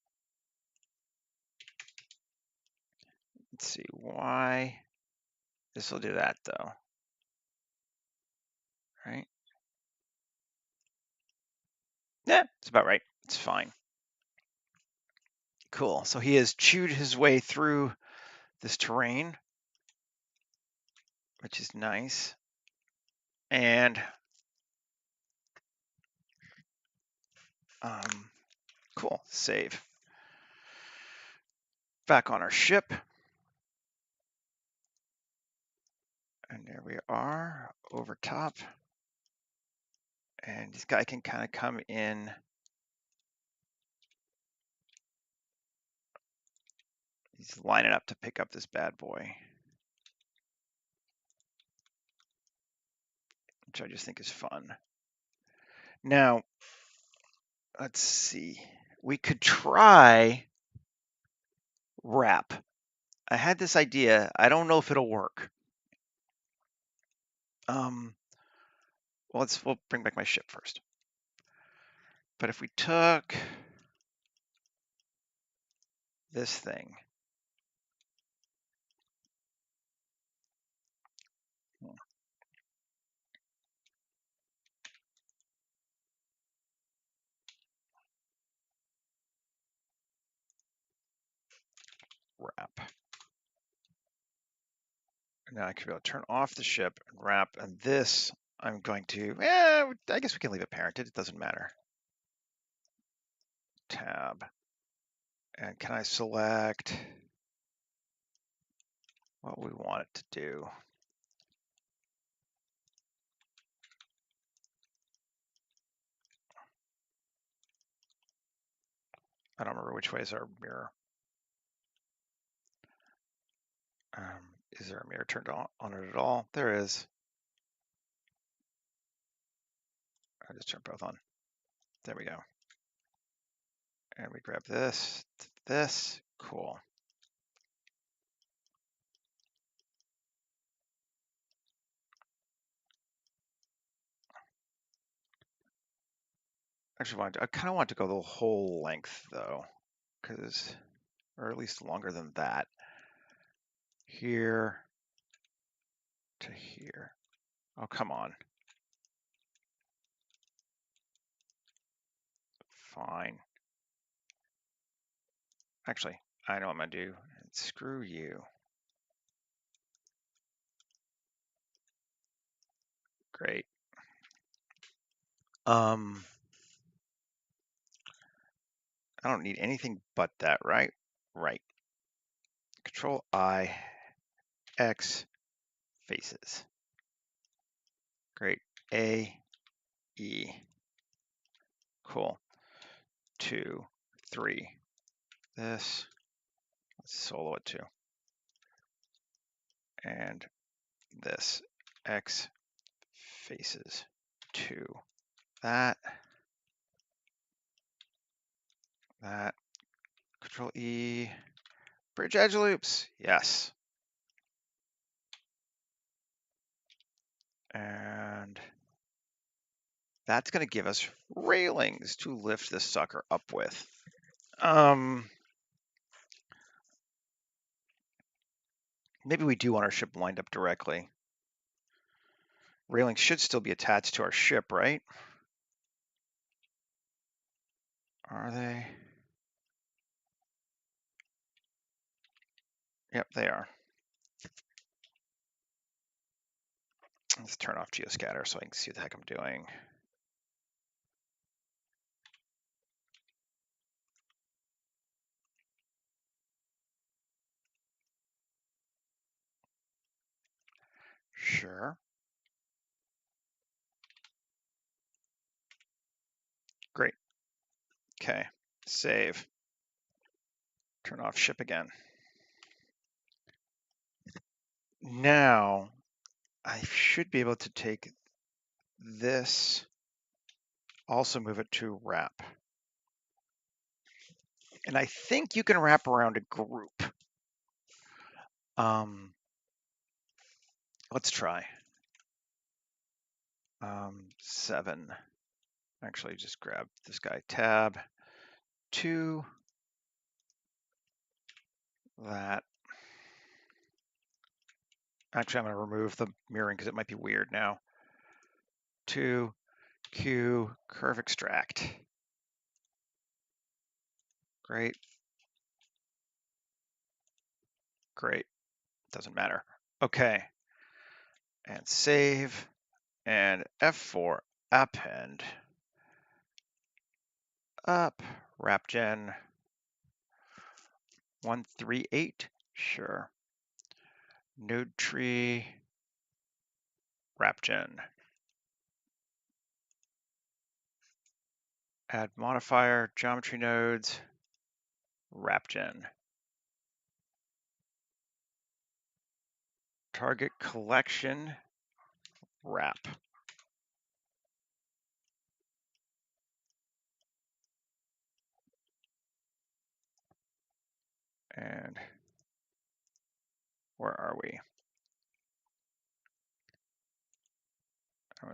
A: Let's see why. This will do that though, right? Yeah, it's about right. It's fine. Cool. So he has chewed his way through this terrain, which is nice. And cool, save. Back on our ship. And there we are, over top. And this guy can kind of come in. He's lining up to pick up this bad boy, which I just think is fun. Now, let's see. We could try wrap. I had this idea. I don't know if it'll work. We'll bring back my ship first. But if we took this thing, wrap. Now I could be able to turn off the ship and wrap, and this I'm going to, I guess we can leave it parented. It doesn't matter. Tab. And can I select what we want it to do? I don't remember which way is our mirror. Is there a mirror turned on it at all? There is. I just turned both on. There we go. And we grab this, this, cool. Actually, I kind of want to go the whole length though, because, or at least longer than that. Here to here. Oh, come on. Fine. Actually, I know what I'm gonna do. Screw you. Great. I don't need anything but that, right? Right. Control I, X, faces. Great. A, E. Cool. 2, 3. This. Let's solo it too. And this. X, faces. 2. That. That. Control E. Bridge edge loops. Yes. And that's going to give us railings to lift this sucker up with. Maybe we do want our ship lined up directly. Railings should still be attached to our ship, right? Are they? Yep, they are. Let's turn off geoscatter so I can see what the heck I'm doing. Sure. Great. Okay, save. Turn off ship again. Now, I should be able to take this, also move it to wrap. And I think you can wrap around a group. Let's try. 7. Actually, just grab this guy, tab 2, that. Actually, I'm going to remove the mirroring because it might be weird now. 2, Q, curve extract. Great. Great. Doesn't matter. Okay. And save. And F4, append. Up, wrapgen 138, sure. Node tree, wrapgen. Add modifier, geometry nodes, wrapgen. Target collection, wrap. And where are we?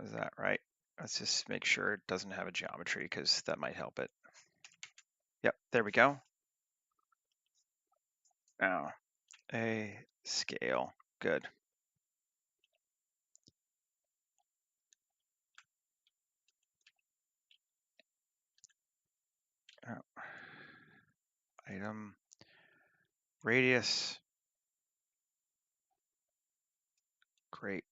A: Was that right? Let's just make sure it doesn't have a geometry because that might help it. Yep, there we go. Now, a scale, good. Oh. Item, radius, great.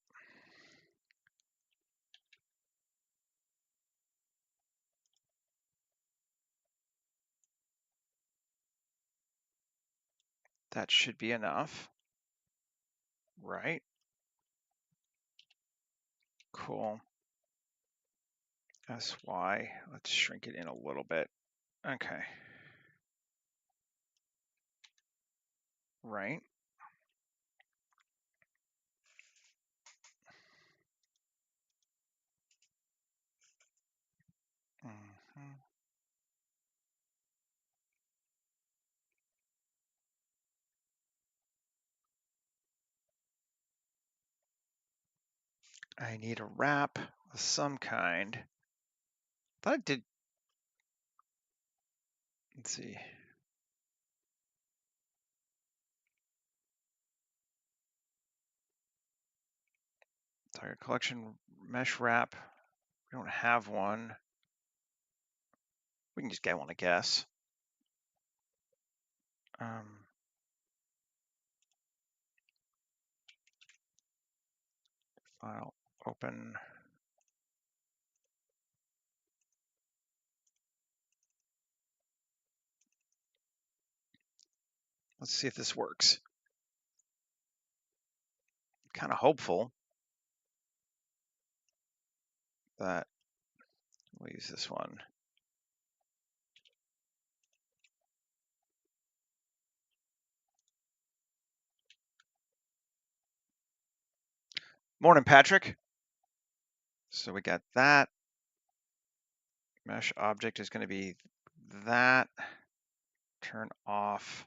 A: That should be enough, right? Cool. SY, let's shrink it in a little bit. Okay. Right. Mm-hmm. I need a wrap of some kind. I thought I did. Let's see. Target collection mesh wrap. We don't have one. We can just get one, I guess. File, open. Let's see if this works. Kind of hopeful that we'll use this one. Morning, Patrick. So we got that. Mesh object is going to be that. Turn off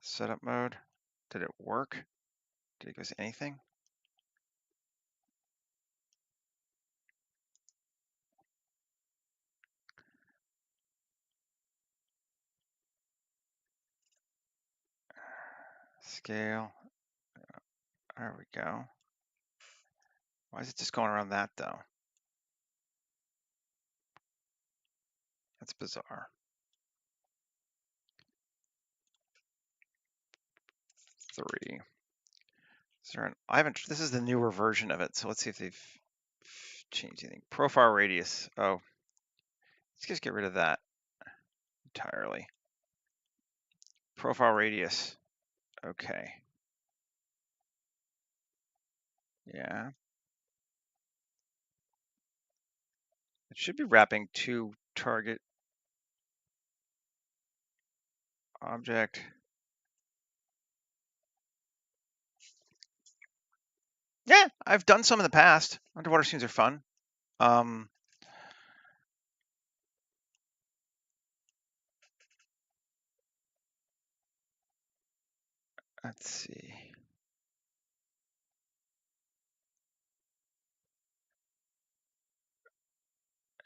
A: setup mode. Did it work? Did it give us anything? Scale. There we go. Why is it just going around that though? That's bizarre. 3. Is there this is the newer version of it, so let's see if they've changed anything. Profile radius. Oh, let's just get rid of that entirely. Profile radius. Okay. Yeah. It should be wrapping to target object. Yeah, I've done some in the past. Underwater scenes are fun. Let's see.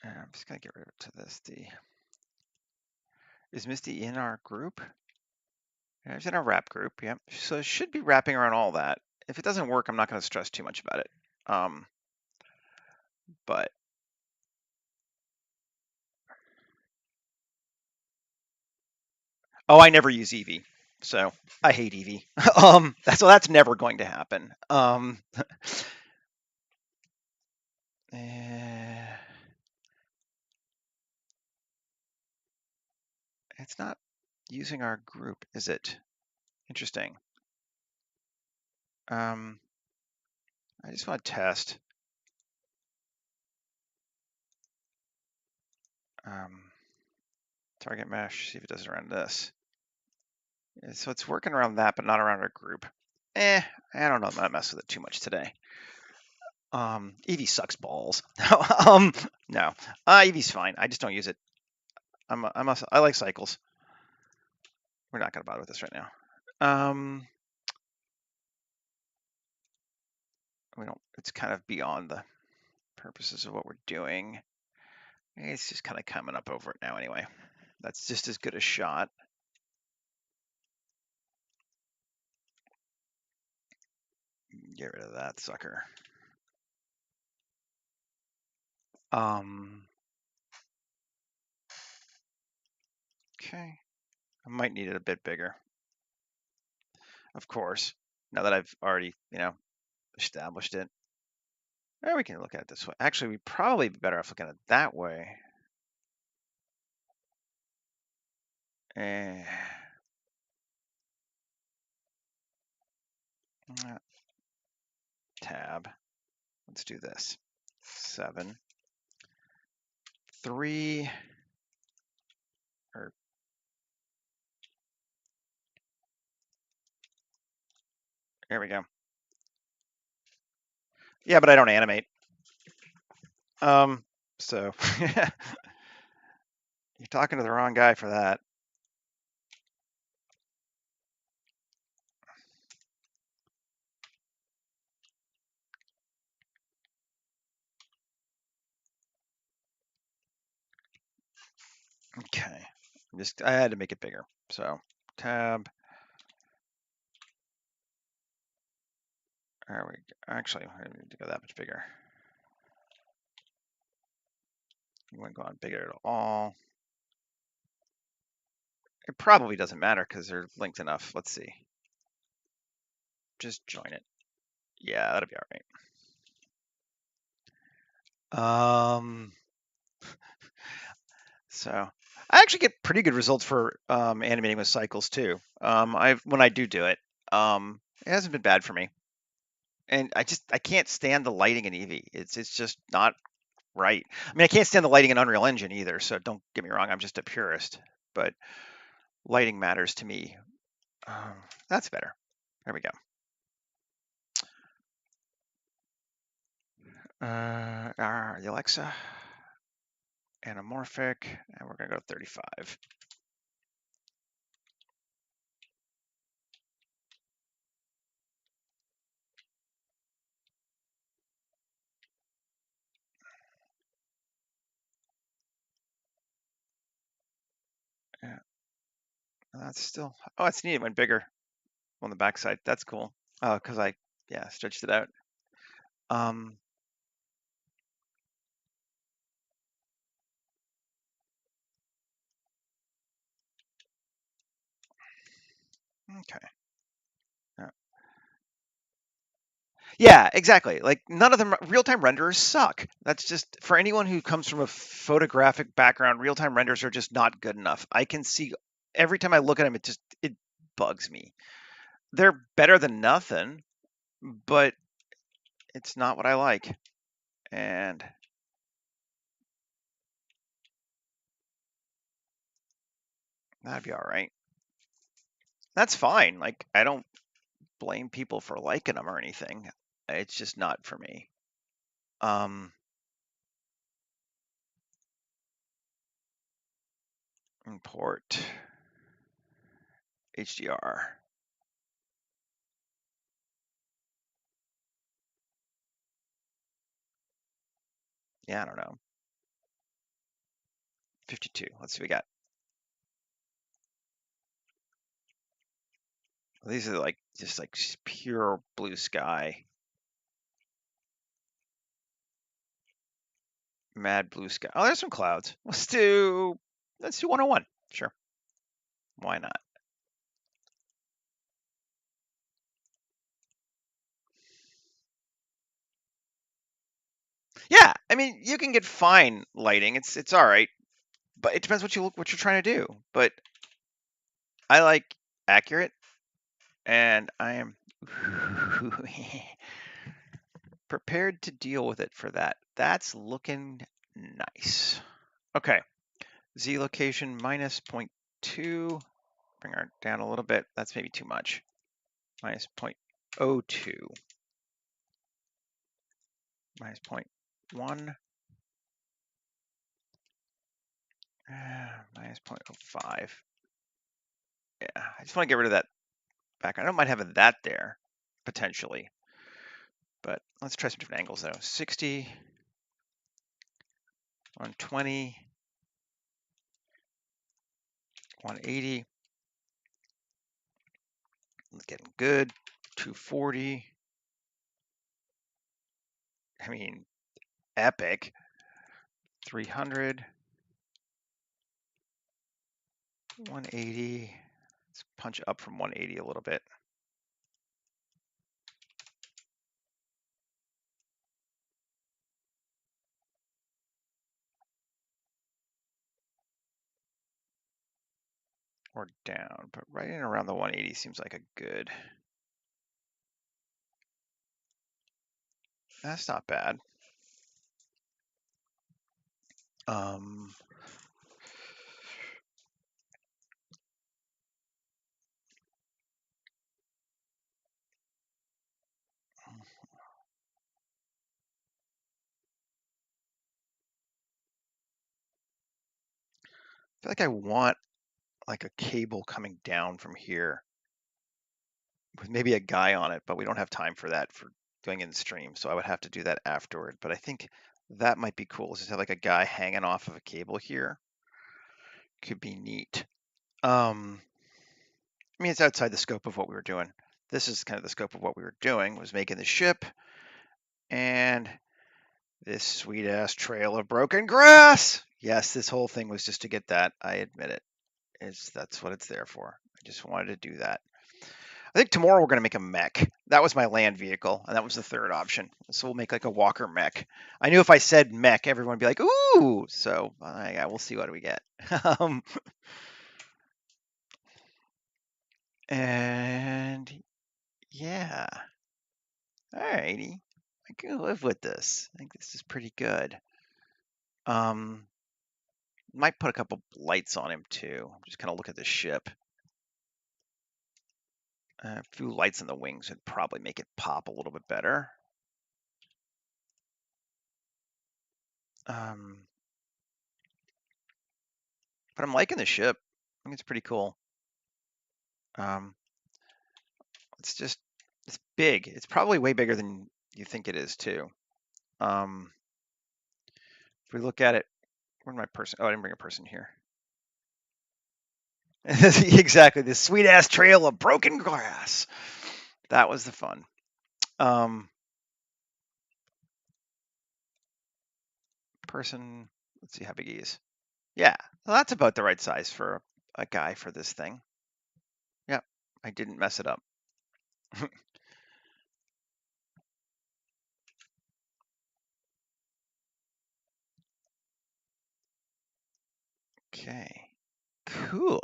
A: I'm just gonna get rid of it to this. Is Misty in our group? Yeah, it's in our wrap group. Yep. So it should be wrapping around all that. If it doesn't work, I'm not gonna stress too much about it. But oh, I never use Eevee, so I hate Eevee. That's never going to happen. Eh, it's not using our group, is it? Interesting. I just want to test. Target mesh, see if it does it around this. So it's working around that, but not around our group. I don't know. I'm not messing with it too much today. Eevee sucks balls. No. Eevee's fine. I just don't use it. I like cycles. We're not gonna bother with this right now. We don't. It's kind of beyond the purposes of what we're doing. It's just kind of coming up over it now anyway. That's just as good a shot. Get rid of that sucker. Okay. I might need it a bit bigger. Of course. Now that I've already, established it. Or we can look at it this way. Actually, we'd probably be better off looking at it that way. Eh, tab. Let's do this. 7, 3, or there we go. Yeah, but I don't animate. So you're talking to the wrong guy for that. Okay. I had to make it bigger. So tab. There we go. Actually, I need to go that much bigger. You want to go on bigger at all. It probably doesn't matter because they're linked enough. Let's see. Just join it. Yeah, that'll be all right. So I actually get pretty good results for animating with cycles too. When I do it, it hasn't been bad for me. And I can't stand the lighting in Eevee. It's just not right. I mean, I can't stand the lighting in Unreal Engine either. So don't get me wrong. I'm just a purist, but lighting matters to me. That's better. There we go. The Alexa, anamorphic, and we're gonna go 35. Yeah, that's still. Oh, it's neat. It went bigger on the backside. That's cool. Oh, because I stretched it out. Um, okay. Yeah, exactly. Like none of them real-time renderers suck. That's just for anyone who comes from a photographic background, real-time renders are just not good enough. I can see every time I look at them, it bugs me. They're better than nothing, but it's not what I like. And that'd be all right. That's fine. Like I don't blame people for liking them or anything. It's just not for me. Import HDR. Yeah, I don't know. 52. Let's see what we got. These are like just like pure blue sky. Mad blue sky. Oh, there's some clouds. Let's do 101. Sure. Why not? Yeah, I mean, you can get fine lighting. It's all right, but it depends what you're trying to do. But I like accurate, and I am prepared to deal with it for that. That's looking nice. Okay, Z location minus 0.2. Bring our down a little bit. That's maybe too much. Minus 0.02. Minus 0.1. Minus 0.05. Yeah, I just want to get rid of that background. I don't mind having that there, potentially. But let's try some different angles though. 60, 120, 180. Getting good. 240. I mean, epic. 300. 180. Let's punch up from 180 a little bit. Or down, but right in around the 180 seems like a good. That's not bad. Um, I feel like I want like a cable coming down from here with maybe a guy on it, but we don't have time for that for doing in stream, so I would have to do that afterward. But I think that might be cool. Just have like a guy hanging off of a cable here. Could be neat. I mean, it's outside the scope of what we were doing. This is kind of the scope of what we were doing, was making the ship and this sweet ass trail of broken grass. Yes, this whole thing was just to get that. I admit it. That's what it's there for. I just wanted to do that. I think tomorrow we're going to make a mech. That was my land vehicle, and that was the third option. So we'll make like a walker mech. I knew if I said mech, everyone would be like, ooh. So we'll see what we get. And yeah. Alrighty. I can live with this. I think this is pretty good. Might put a couple lights on him too. Just kind of look at the ship. A few lights in the wings would probably make it pop a little bit better. But I'm liking the ship. I think it's pretty cool. It's big. It's probably way bigger than you think it is too. If we look at it, where's my person? Oh, I didn't bring a person here. Exactly, this sweet ass trail of broken glass. That was the fun. Person, let's see how big he is. Yeah, well, that's about the right size for a guy for this thing. Yep, I didn't mess it up. Okay, cool.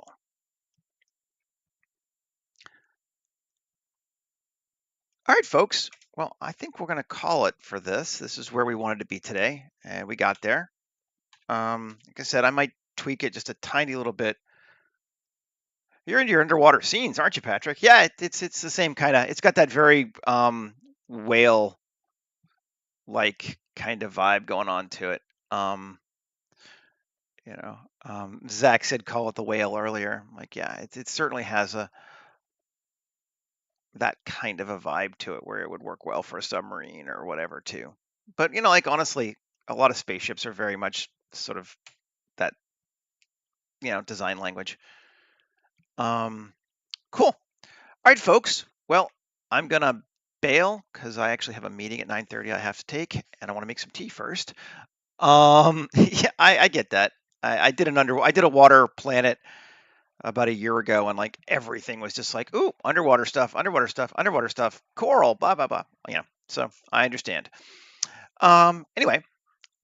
A: All right, folks. Well, I think we're going to call it for this. This is where we wanted to be today, and we got there. Like I said, I might tweak it just a tiny little bit. You're into your underwater scenes, aren't you, Patrick? Yeah, it's the same kind of. It's got that very whale like kind of vibe going on to it. Zach said call it the whale earlier. Like, yeah, it certainly has that kind of a vibe to it where it would work well for a submarine or whatever too. But like honestly, a lot of spaceships are very much sort of that, design language. Cool. All right, folks. Well, I'm gonna bail because I actually have a meeting at 9:30 I have to take, and I want to make some tea first. Yeah, I get that. I did a water planet about a year ago, and like everything was just like, ooh, underwater stuff, underwater stuff, underwater stuff, coral, blah blah blah. So I understand. Anyway,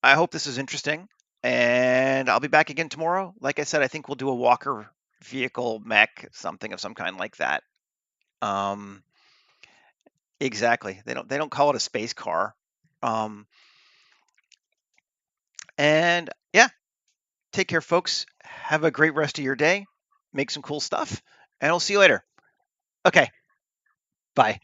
A: I hope this is interesting, and I'll be back again tomorrow. Like I said, I think we'll do a walker vehicle mech, something of some kind like that. Um, exactly. They don't call it a space car. Um, and yeah, take care, folks. Have a great rest of your day. Make some cool stuff, and I'll see you later. Okay, bye.